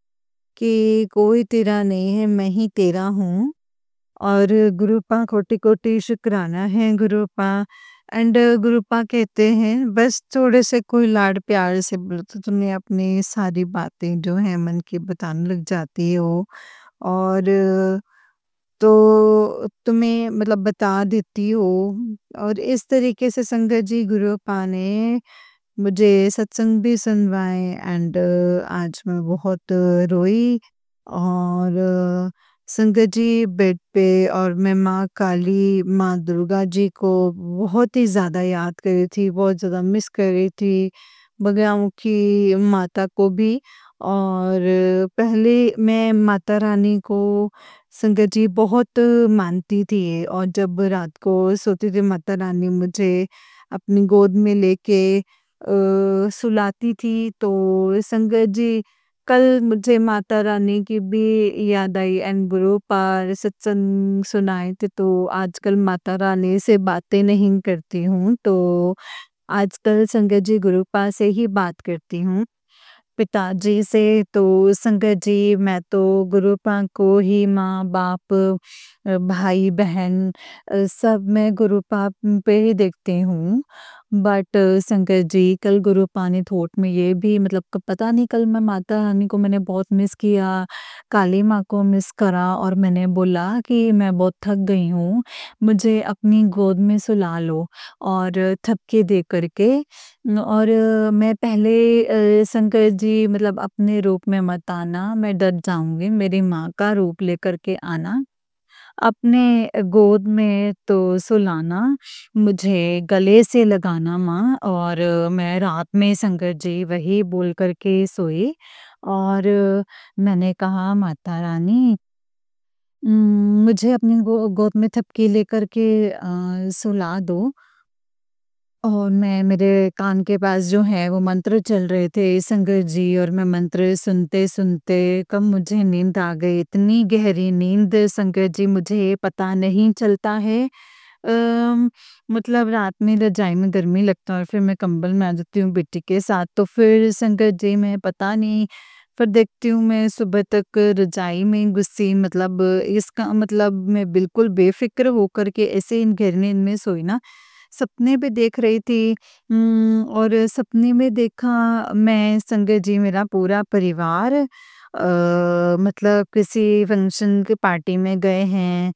कि कोई तेरा नहीं है, मैं ही तेरा हूँ और गुरुपा कोटि-कोटि शुक्राना है गुरुपा एंड गुरुपा कहते हैं बस थोड़े से कोई लाड प्यार से बोलो तो तुम्हें अपनी सारी बातें जो हैं मन की बताने लग जाती हो और तो तुम्हें मतलब बता देती हो और इस तरीके से संगत जी गुरुपा ने मुझे सत्संग भी सुनवाए एंड आज मैं बहुत रोई और संगत जी बेड पे और मैं माँ काली, माँ दुर्गा जी को बहुत ही ज़्यादा याद कर रही थी, बहुत ज़्यादा मिस कर रही थी, बगलामुखी माता को भी और पहले मैं माता रानी को संगत जी बहुत मानती थी और जब रात को सोती थी माता रानी मुझे अपनी गोद में लेके सुलाती थी तो संगत जी कल मुझे माता रानी की भी याद आई एंड गुरु पर सत्संग सुनाए थे तो आजकल माता रानी से बातें नहीं करती हूँ तो आजकल संगत जी गुरुपा से ही बात करती हूँ पिताजी से तो संगत जी मैं तो गुरुपा को ही माँ-बाप भाई-बहन सब मैं गुरुपा पे ही देखती हूँ बट संगत जी कल गुरु पानी थॉट में ये भी मतलब क पता नहीं कल मैं माता रानी को मैंने बहुत मिस किया, काली माँ को मिस करा और मैंने बोला कि मैं बहुत थक गई हूँ, मुझे अपनी गोद में सुला लो और थपकी दे कर के और मैं पहले शंकर जी मतलब अपने रूप में मत आना, मैं डर जाऊँगी, मेरी माँ का रूप लेकर के आना। अपने गोद में तो सुलाना, मुझे गले से लगाना माँ और मैं रात में शंकर जी वही बोल कर के सोई और मैंने कहा माता रानी मुझे अपनी गोद में थपकी लेकर के सुला दो। और मैं मेरे कान के पास जो है वो मंत्र चल रहे थे संगत जी और मैं मंत्र सुनते-सुनते कब मुझे नींद आ गई, इतनी गहरी नींद संगत जी मुझे पता नहीं चलता है। अम, मतलब रात में रज़ाई में गर्मी लगता है और फिर मैं कंबल में आ जाती हूँ बेटी के साथ, तो फिर संगत जी मैं पता नहीं फिर देखती हूँ मैं सुबह तक रज़ाई में घुसी मतलब इसका मतलब मैं बिल्कुल बेफ़िक्र होकर के ऐसे इन गहरी नींद में सोई ना, सपने भी देख रही थी और सपने में देखा मैं संगत जी मेरा पूरा परिवार मतलब किसी फंक्शन की पार्टी में गए हैं।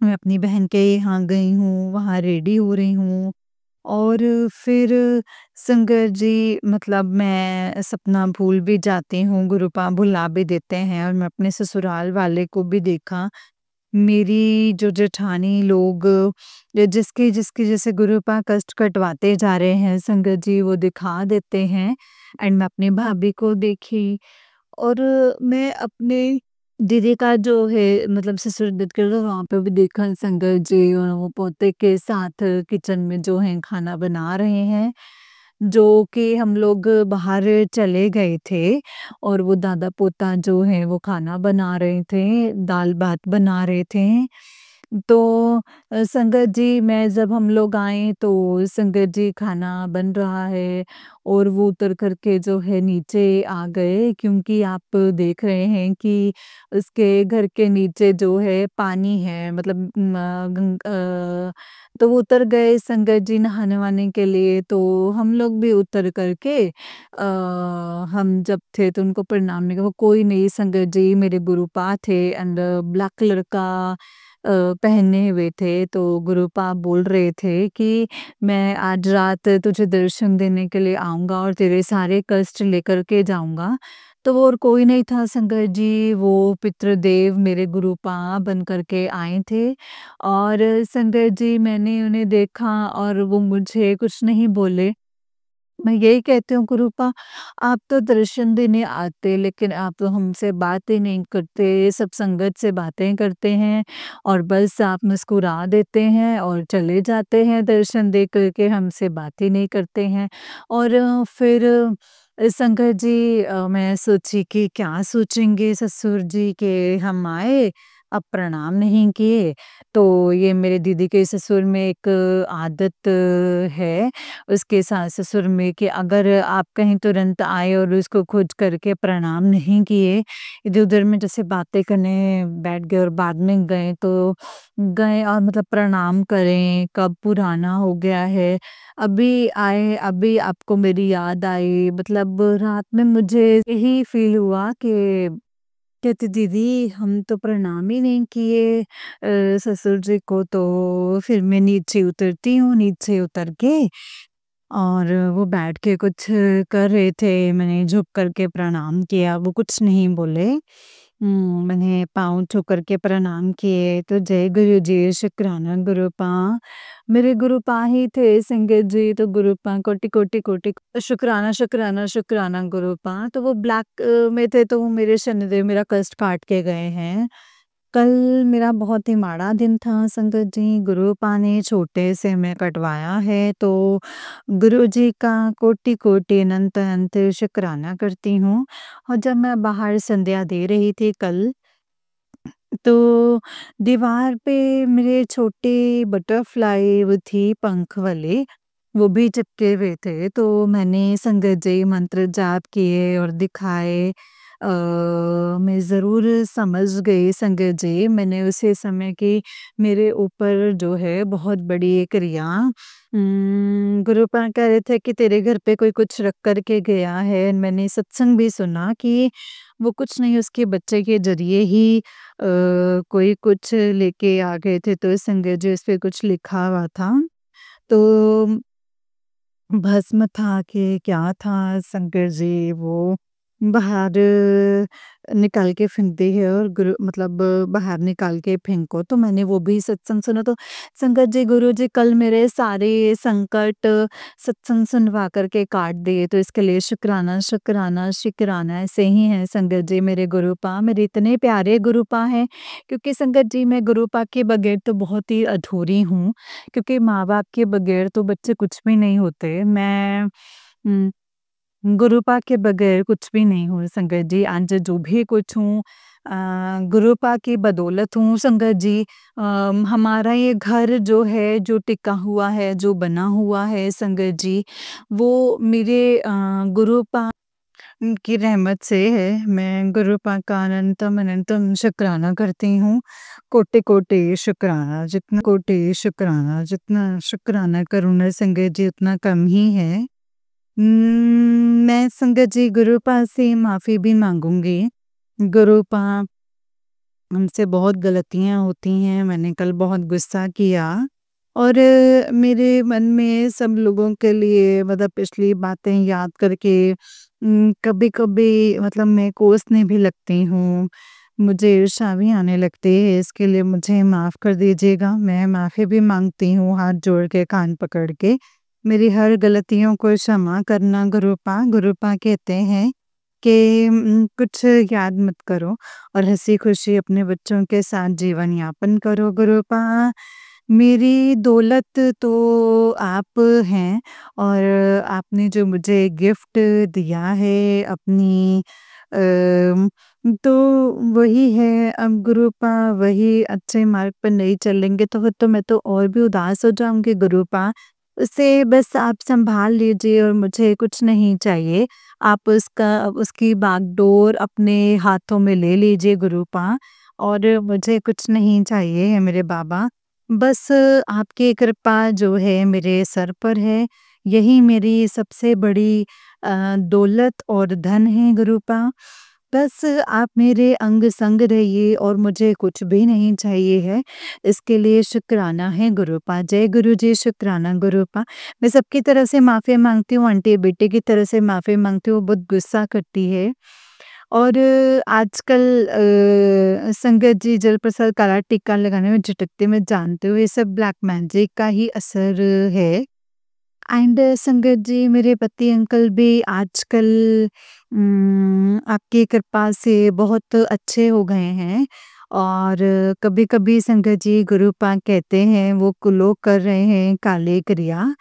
मैं अपनी बहन के यहाँ गई हूँ, वहाँ रेडी हो रही हूँ और फिर संगत जी मतलब मैं सपना भूल भी जाती हूँ, गुरुपा भुला भी देते हैं और मैं अपने ससुराल वाले को भी देखा। मेरी जो जेठानी लोग जिसके जैसे गुरुपा कष्ट कटवाते जा रहे हैं संगत जी वो दिखा देते हैं एंड मैं अपनी भाभी को देखी और मैं अपने दीदी का जो है मतलब ससुर के वहाँ पे भी देखा संगत जी और वो पोते के साथ किचन में जो है खाना बना रहे हैं जो कि हम लोग बाहर चले गए थे और वो दादा पोता जो है वो खाना बना रहे थे, दाल भात बना रहे थे। तो संगत जी मैं जब हम लोग आए तो संगत जी खाना बन रहा है और वो उतर कर के जो है नीचे आ गए क्योंकि आप देख रहे हैं कि उसके घर के नीचे जो है पानी है मतलब तो वो उतर गए संगत जी नहाने-वाने के लिए तो हम लोग भी उतर कर के हम जब थे तो उनको प्रणाम नहीं किया, वो कोई नहीं संगत जी मेरे गुरुपा थे एंड ब्लैक कलर का पहने हुए थे, तो गुरुपा बोल रहे थे कि मैं आज रात तुझे दर्शन देने के लिए आऊँगा और तेरे सारे कष्ट लेकर के जाऊँगा। तो वो और कोई नहीं था संगत जी, वो पितृदेव मेरे गुरुपा बन कर के आए थे और संगत जी मैंने उन्हें देखा और वो मुझे कुछ नहीं बोले। मैं यही कहती हूँ गुरुपा आप तो दर्शन देने आते लेकिन आप तो हमसे बात ही नहीं करते, सब संगत से बातें करते हैं और बस आप मुस्कुरा देते हैं और चले जाते हैं दर्शन दे कर के हमसे बात ही नहीं करते हैं। और फिर संगत जी मैं सोची कि क्या सोचेंगे ससुर जी के हम आए, अब प्रणाम नहीं किए, तो ये मेरे दीदी के ससुर में एक आदत है उसके सास-ससुर में कि अगर आप कहीं तुरंत आए और उसको खोज करके प्रणाम नहीं किए, इधर-उधर में जैसे बातें करने बैठ गए और बाद में गए तो गए और मतलब प्रणाम करें, कब पुराना हो गया है, अभी आए, अभी आपको मेरी याद आई, मतलब रात में मुझे यही फ़ील हुआ कि कहती दीदी हम तो प्रणाम ही नहीं किए ससुर जी को, तो फिर मैं नीचे उतरती हूँ, नीचे उतर के और वो बैठ के कुछ कर रहे थे, मैंने झुक कर के प्रणाम किया, वो कुछ नहीं बोले। मैंने पाँव छू कर के प्रणाम किए, तो जय गुरु जी, शुक्राना गुरुपा। मेरे गुरुपा ही थे संगत जी, तो गुरुपा कोटि-कोटि शुक्राना, शुक्राना, शुक्राना गुरुपा। तो वो ब्लैक में थे, तो वो मेरे शनिदेव मेरा कष्ट काट के गए हैं। कल मेरा बहुत ही माड़ा दिन था संगत जी, गुरुपा ने छोटे से में कटवाया है, तो गुरुजी का कोटि-कोटि अनंत-अनंत शुक्राना करती हूँ। और जब मैं बाहर संध्या दे रही थी कल, तो दीवार पे मेरे छोटे बटरफ्लाई वो थी पंख वाले, वो भी चिपके हुए थे, तो मैंने संगत जी मंत्र जाप किए और दिखाए मैं ज़रूर समझ गई संगत जी, मैंने उसी समय की मेरे ऊपर जो है बहुत बड़ी एक रिया गुरुपा कह रहे थे कि तेरे घर पे कोई कुछ रख कर के गया है। मैंने सत्संग भी सुना कि वो कुछ नहीं उसके बच्चे के ज़रिए ही कोई कुछ लेके आ गए थे, तो संगत जी उस पे कुछ लिखा हुआ था। तो भस्म था कि क्या था शंकर जी वो बाहर निकाल के फेंक दी है और गुरु मतलब बाहर निकाल के फेंको, तो मैंने वो भी सत्संग सुना। तो संगत जी गुरु जी कल मेरे सारे संकट सत्संग सुनवा करके काट दिए, तो इसके लिए शुक्राना शुक्राना शुक्राना। ऐसे ही है संगत जी मेरे गुरुपा, मेरे इतने प्यारे गुरुपा हैं, क्योंकि संगत जी मैं गुरुपा के बगैर तो बहुत ही अधूरी हूँ, क्योंकि माँ-बाप के बगैर तो बच्चे कुछ भी नहीं होते। मैं उम, गुरुपा के बगैर कुछ भी नहीं हूँ संगत जी। आज जो भी कुछ हूँ गुरुपा की बदौलत हूँ संगत जी। हमारा ये घर जो है, जो टिका हुआ है, जो बना हुआ है संगत जी, वो मेरे गुरुपा की रहमत से है। मैं गुरुपा का अनंतम अनंतम शुक्राना करती हूँ। कोटि-कोटि शुक्राना, जितना शुक्राना करूँ ना संगत जी उतना कम ही है। मैं संगत जी गुरुपा से माफ़ी भी माँगूँगी। गुरुपा हमसे बहुत गलतियाँ होती हैं, मैंने कल बहुत गुस्सा किया और मेरे मन में सब लोगों के लिए मतलब पिछली बातें याद करके कभी-कभी मतलब मैं कोसने भी लगती हूँ। मुझे ईर्ष्या भी आने लगती है, इसके लिए मुझे माफ़ कर दीजिएगा। मैं माफ़ी भी माँगती हूँ हाथ जोड़ के, कान पकड़ के। मेरी हर गलतियों को क्षमा करना गुरुपा। गुरुपा कहते हैं कि कुछ याद मत करो और हँसी-खुशी अपने बच्चों के साथ जीवन यापन करो गुरुपा। मेरी दौलत तो आप हैं और आपने जो मुझे गिफ्ट दिया है अपनी अम, तो वही है। अब गुरुपा वही अच्छे मार्ग पर नहीं चलेंगे तो फिर तो मैं तो और भी उदास हो जाऊँगी गुरुपा। उसे बस आप सँभाल लीजिए और मुझे कुछ नहीं चाहिए। आप उसकी बागडोर अपने हाथों में ले लीजिए गुरुपा और मुझे कुछ नहीं चाहिए है मेरे बाबा। बस आपकी कृपा जो है मेरे सर पर है, यही मेरी सबसे बड़ी दौलत और धन है गुरुपा। बस आप मेरे अंग-संग रहिए और मुझे कुछ भी नहीं चाहिए है। इसके लिए शुक्राना है गुरुपा। जय गुरु जी, शुक्राना गुरुपा। मैं सबकी तरफ से माफ़ी माँगती हूँ, आंटी-बेटे की तरफ से माफ़ी माँगती हूँ, वो बहुत गुस्सा करती है। और आजकल संगत जी जलप्रसाद काला टीका लगाने में झटकते मैं जानती हूँ, ये सब ब्लैक मैजिक का ही असर है। एंड संगत जी मेरे पति अंकल भी आजकल आपकी कृपा से बहुत अच्छे हो गए हैं और कभी-कभी संगत जी गुरुपा कहते हैं वो लोग कर रहे हैं काले क्रिया,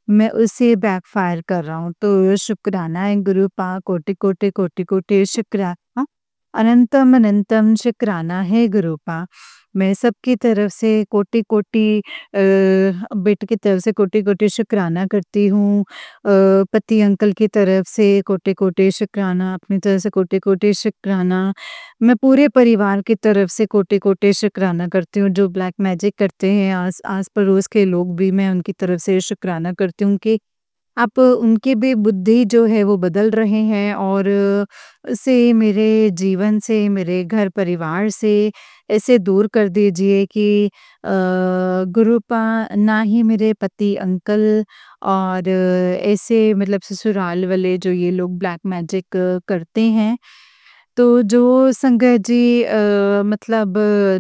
मैं उससे बैकफायर कर रहा हूँ। तो शुक्राना है गुरुपा, कोटि-कोटि कोटि-कोटि शुक्राना, अनंतम अनंतम शुक्राना है गुरुपा। मैं सबकी तरफ से कोटि-कोटि बेटे की तरफ से कोटि-कोटि शुक्राना करती हूँ। पति अंकल की तरफ से कोटि-कोटि शुक्राना, अपनी तरफ से कोटि-कोटि शुक्राना। मैं पूरे परिवार की तरफ से कोटि-कोटि शुक्राना करती हूँ, जो ब्लैक मैजिक करते हैं आस-पड़ोस के लोग भी मैं उनकी तरफ से शुक्राना करती हूँ कि आप उनकी भी बुद्धि जो है वो बदल रहे हैं और उसे मेरे जीवन से, मेरे घर परिवार से ऐसे दूर कर दीजिए कि गुरुपा ना ही मेरे पति अंकल और ऐसे मतलब ससुराल वाले जो ये लोग ब्लैक मैजिक करते हैं, तो जो संगत जी मतलब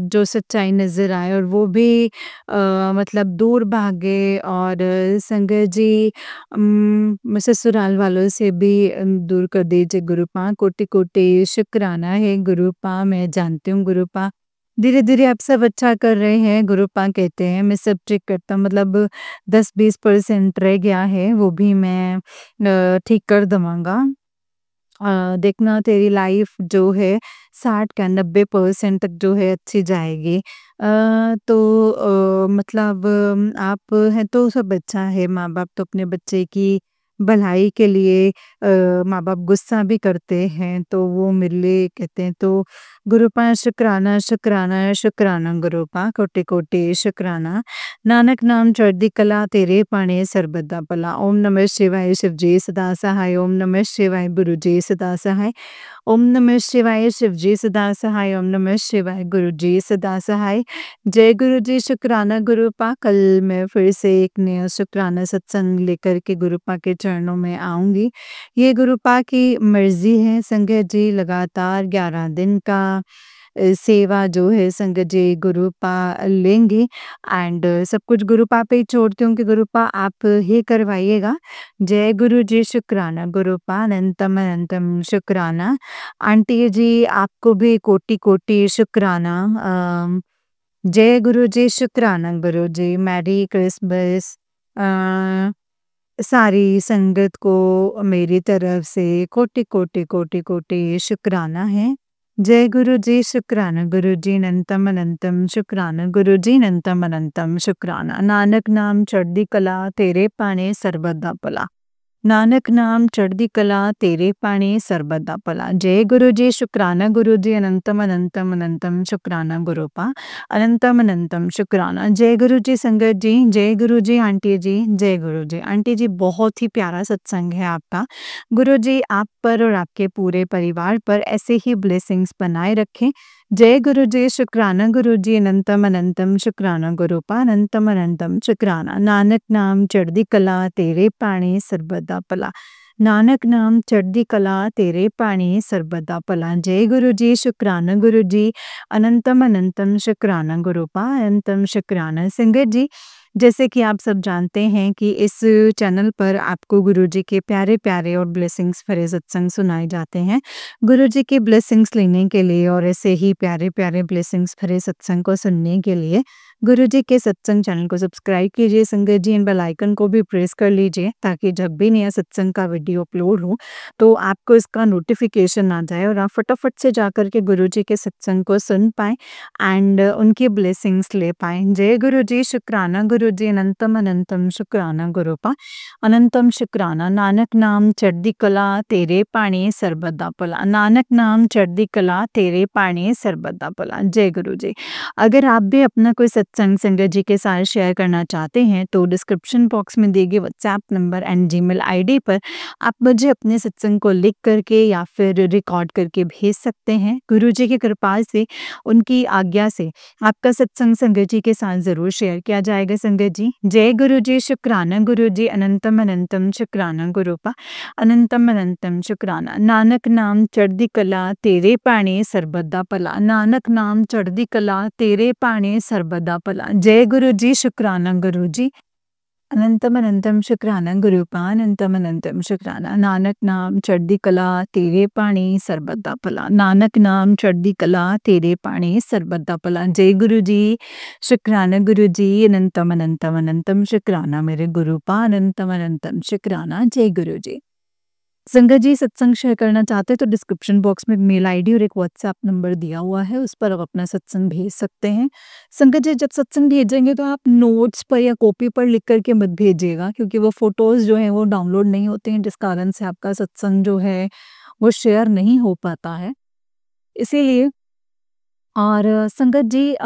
जो सच्चाई नज़र आए और वो भी मतलब दूर भागे और संगत जी ससुराल वालों से भी दूर कर दीजिए गुरुपा। कोटि-कोटि शुक्राना है गुरुपा, मैं जानती हूँ गुरुपा, धीरे-धीरे आप सब अच्छा कर रहे हैं गुरुपा कहते हैं, मैं सब ठीक करता हूँ मतलब 10-20% रह गया है, वो भी मैं ठीक कर दवाँगा। देखना तेरी लाइफ जो है 60 का 90% तक जो है अच्छी जाएगी। तो मतलब आप हैं तो सब अच्छा है, माँ-बाप तो अपने बच्चे की भलाई के लिए माँ-बाप गुस्सा भी करते हैं, तो वो मेरे लिए कहते हैं, तो गुरुपा शुकराना, शुकराना, शुकराना गुरुपा, कोटि-कोटि शुकराना। नानक नाम चढ़दी कला तेरे पाणे सरबत दा भला। ओम नमः शिवाय शिव जी सदा सहाय। ओम नमः शिवाय गुरु जी सदा सहाय। ओम नमः शिवाय शिव जी सदा सहाय। ओम नमः शिवाय गुरु जी सदा सहाय। जय गुरु जी, शुकराना गुरुपा। कल मैं फिर से एक नया शुकराना सत्संग लेकर के गुरुपा के चरणों में आऊँगी। ये गुरुपा की मर्ज़ी है संगत जी, लगातार 11 दिन का सेवा जो है संगत जी गुरुपा लेंगे, एंड सब कुछ गुरुपा पे ही छोड़ती हूँ कि गुरुपा आप ही करवाइएगा। जय गुरु जी, शुकराना गुरुपा, अनंतम अनंतम शुकराना। आंटी जी आपको भी कोटि-कोटि शुकराना। जय गुरु जी, शुकराना गुरु जी, मैरी क्रिसमस। अ, सारी संगत को मेरी तरफ से कोटि-कोटि, कोटि-कोटि शुकराना है। जय गुरु जी, शुकराना गुरु जी, अनंतम अनंतम शुकराना गुरु जी, अनंतम अनंतम शुकराना। नानक नाम चढ़दी कला तेरे पाणे सरबत दा भला। नानक नाम चढ़दी कला तेरे पाणे सरबत दा भला। जय गुरु जी, शुकराना गुरु जी, अनंतम अनंतम अनंतम शुकराना गुरुपा, अनंतम अनंतम शुकराना। जय गुरु जी संगत जी, जय गुरु जी आंटी जी, जय गुरु जी। आंटी जी बहुत ही प्यारा सत्संग है आपका। गुरु जी आप पर और आपके पूरे परिवार पर ऐसे ही ब्लेसिंग्स बनाए रखें। जय गुरु जी, शुकराना गुरु जी, अनंतम अनंतम शुकराना गुरुपा, अनंतम अनंतम शुकराना। नानक नाम चढ़दी कला तेरे पाणे सरबत दा भला। नानक नाम चढ़दी कला तेरे पाणे सरबत दा भला। जय गुरु जी, शुकराना गुरु जी, अनंतम अनंतम शुकराना गुरुपा, अनंतम शुकराना। संगत जी, जैसे कि आप सब जानते हैं कि इस चैनल पर आपको गुरुजी के प्यारे-प्यारे और ब्लेसिंग्स भरे सत्संग सुनाए जाते हैं। गुरुजी की ब्लेसिंग्स लेने के लिए और ऐसे ही प्यारे-प्यारे ब्लेसिंग्स भरे सत्संग को सुनने के लिए गुरुजी के सत्संग चैनल को सब्सक्राइब कीजिए संगत जी, एंड बेल आइकन को भी प्रेस कर लीजिए ताकि जब भी नया सत्संग का वीडियो अपलोड हो तो आपको इसका नोटिफिकेशन आ जाए और आप फटाफट से जाकर के गुरुजी के सत्संग को सुन पाएँ एंड उनकी ब्लेसिंग्स ले पाएँ। जय गुरु जी, शुकराना गुरु जी, अनंतम अनंतम शुकराना गुरुपा, अनंतम शुकराना। नानक नाम चढ़दी कला तेरे पाणे सरबत दा भला। नानक नाम चढ़दी कला तेरे पाणे सरबत दा भला। जय गुरु जी। अगर आप भी अपना कोई सत्संग संगत जी के साथ शेयर करना चाहते हैं तो डिस्क्रिप्शन बॉक्स में दिए गए WhatsApp number and Gmail ID पर आप मुझे अपने सत्संग को लिख करके या फिर रिकॉर्ड करके भेज सकते हैं। गुरु जी की कृपा से, उनकी आज्ञा से आपका सत्संग संगत जी के साथ ज़रूर शेयर किया जाएगा संगत जी। जय गुरु जी, शुकराना गुरु जी, अनंतम अनंतम शुकराना गुरुपा, अनंतम अनंतम शुकराना। नानक नाम चढ़दी कला तेरे पाणे सरबत दा भला। नानक नाम चढ़दी कला तेरे पाणे सरबत दा भला। जय गुरु जी, शुकराना गुरु जी, अनंतम अनंतम शुकराना गुरुपा, अनंतम अनंतम शुकराना। नानक नाम चढ़दी कला तेरे पाणे सरबत दा भला। नानक नाम चढ़दी कला तेरे पाणे सरबत दा भला। जय गुरु जी, शुकराना गुरु जी, अनंतम अनंतम अनंतम शुकराना मेरे गुरुपा, अनंतम अनंतम शुकराना। जय गुरु जी। संगत जी, सत्संग शेयर करना चाहते हैं तो डिस्क्रिप्शन बॉक्स में मेल आईडी और एक व्हाट्सएप नंबर दिया हुआ है, उस पर आप अपना सत्संग भेज सकते हैं। संगत जी, जब सत्संग भेजेंगे तो आप नोट्स पर या कॉपी पर लिख करके मत भेजिएगा क्योंकि वो फ़ोटोज़ जो हैं वो डाउनलोड नहीं होते हैं, जिस कारण से आपका सत्संग जो है वो शेयर नहीं हो पाता है। इसीलिए और संगत जी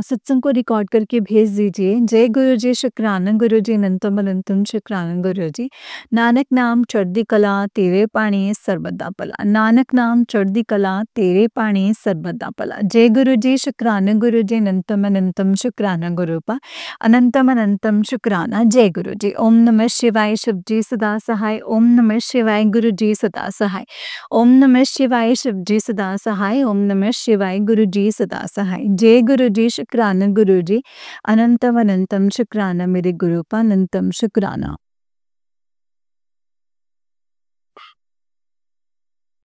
सत्संग को रिकॉर्ड करके भेज दीजिए। जय गुरु जी, शुकराना गुरु जी, अनंतम अनंतम शुकराना गुरु जी। नानक नाम चढ़दी कला तेरे पाणे सरबत दा भला। नानक नाम चढ़दी कला तेरे पाणे सरबत दा भला। जय गुरु जी, शुकराना गुरु जी, अनंतम अनंतम शुकराना गुरुपा, अनंतम अनंतम शुकराना। जय गुरु जी। ओम नमः शिवाय शिव जी सदा सहाय। ओम नमः शिवाय गुरु जी सदा सहाय। ओम नमः शिवाय शिव जी सदा सहाय। ओम नमः शिवाय गुरु जी सदा सहाय। जय गुरु जी, शुकराना गुरु जी, अनंतम अनंतम शुकराना मेरे गुरुपा, अनंतम शुकराना।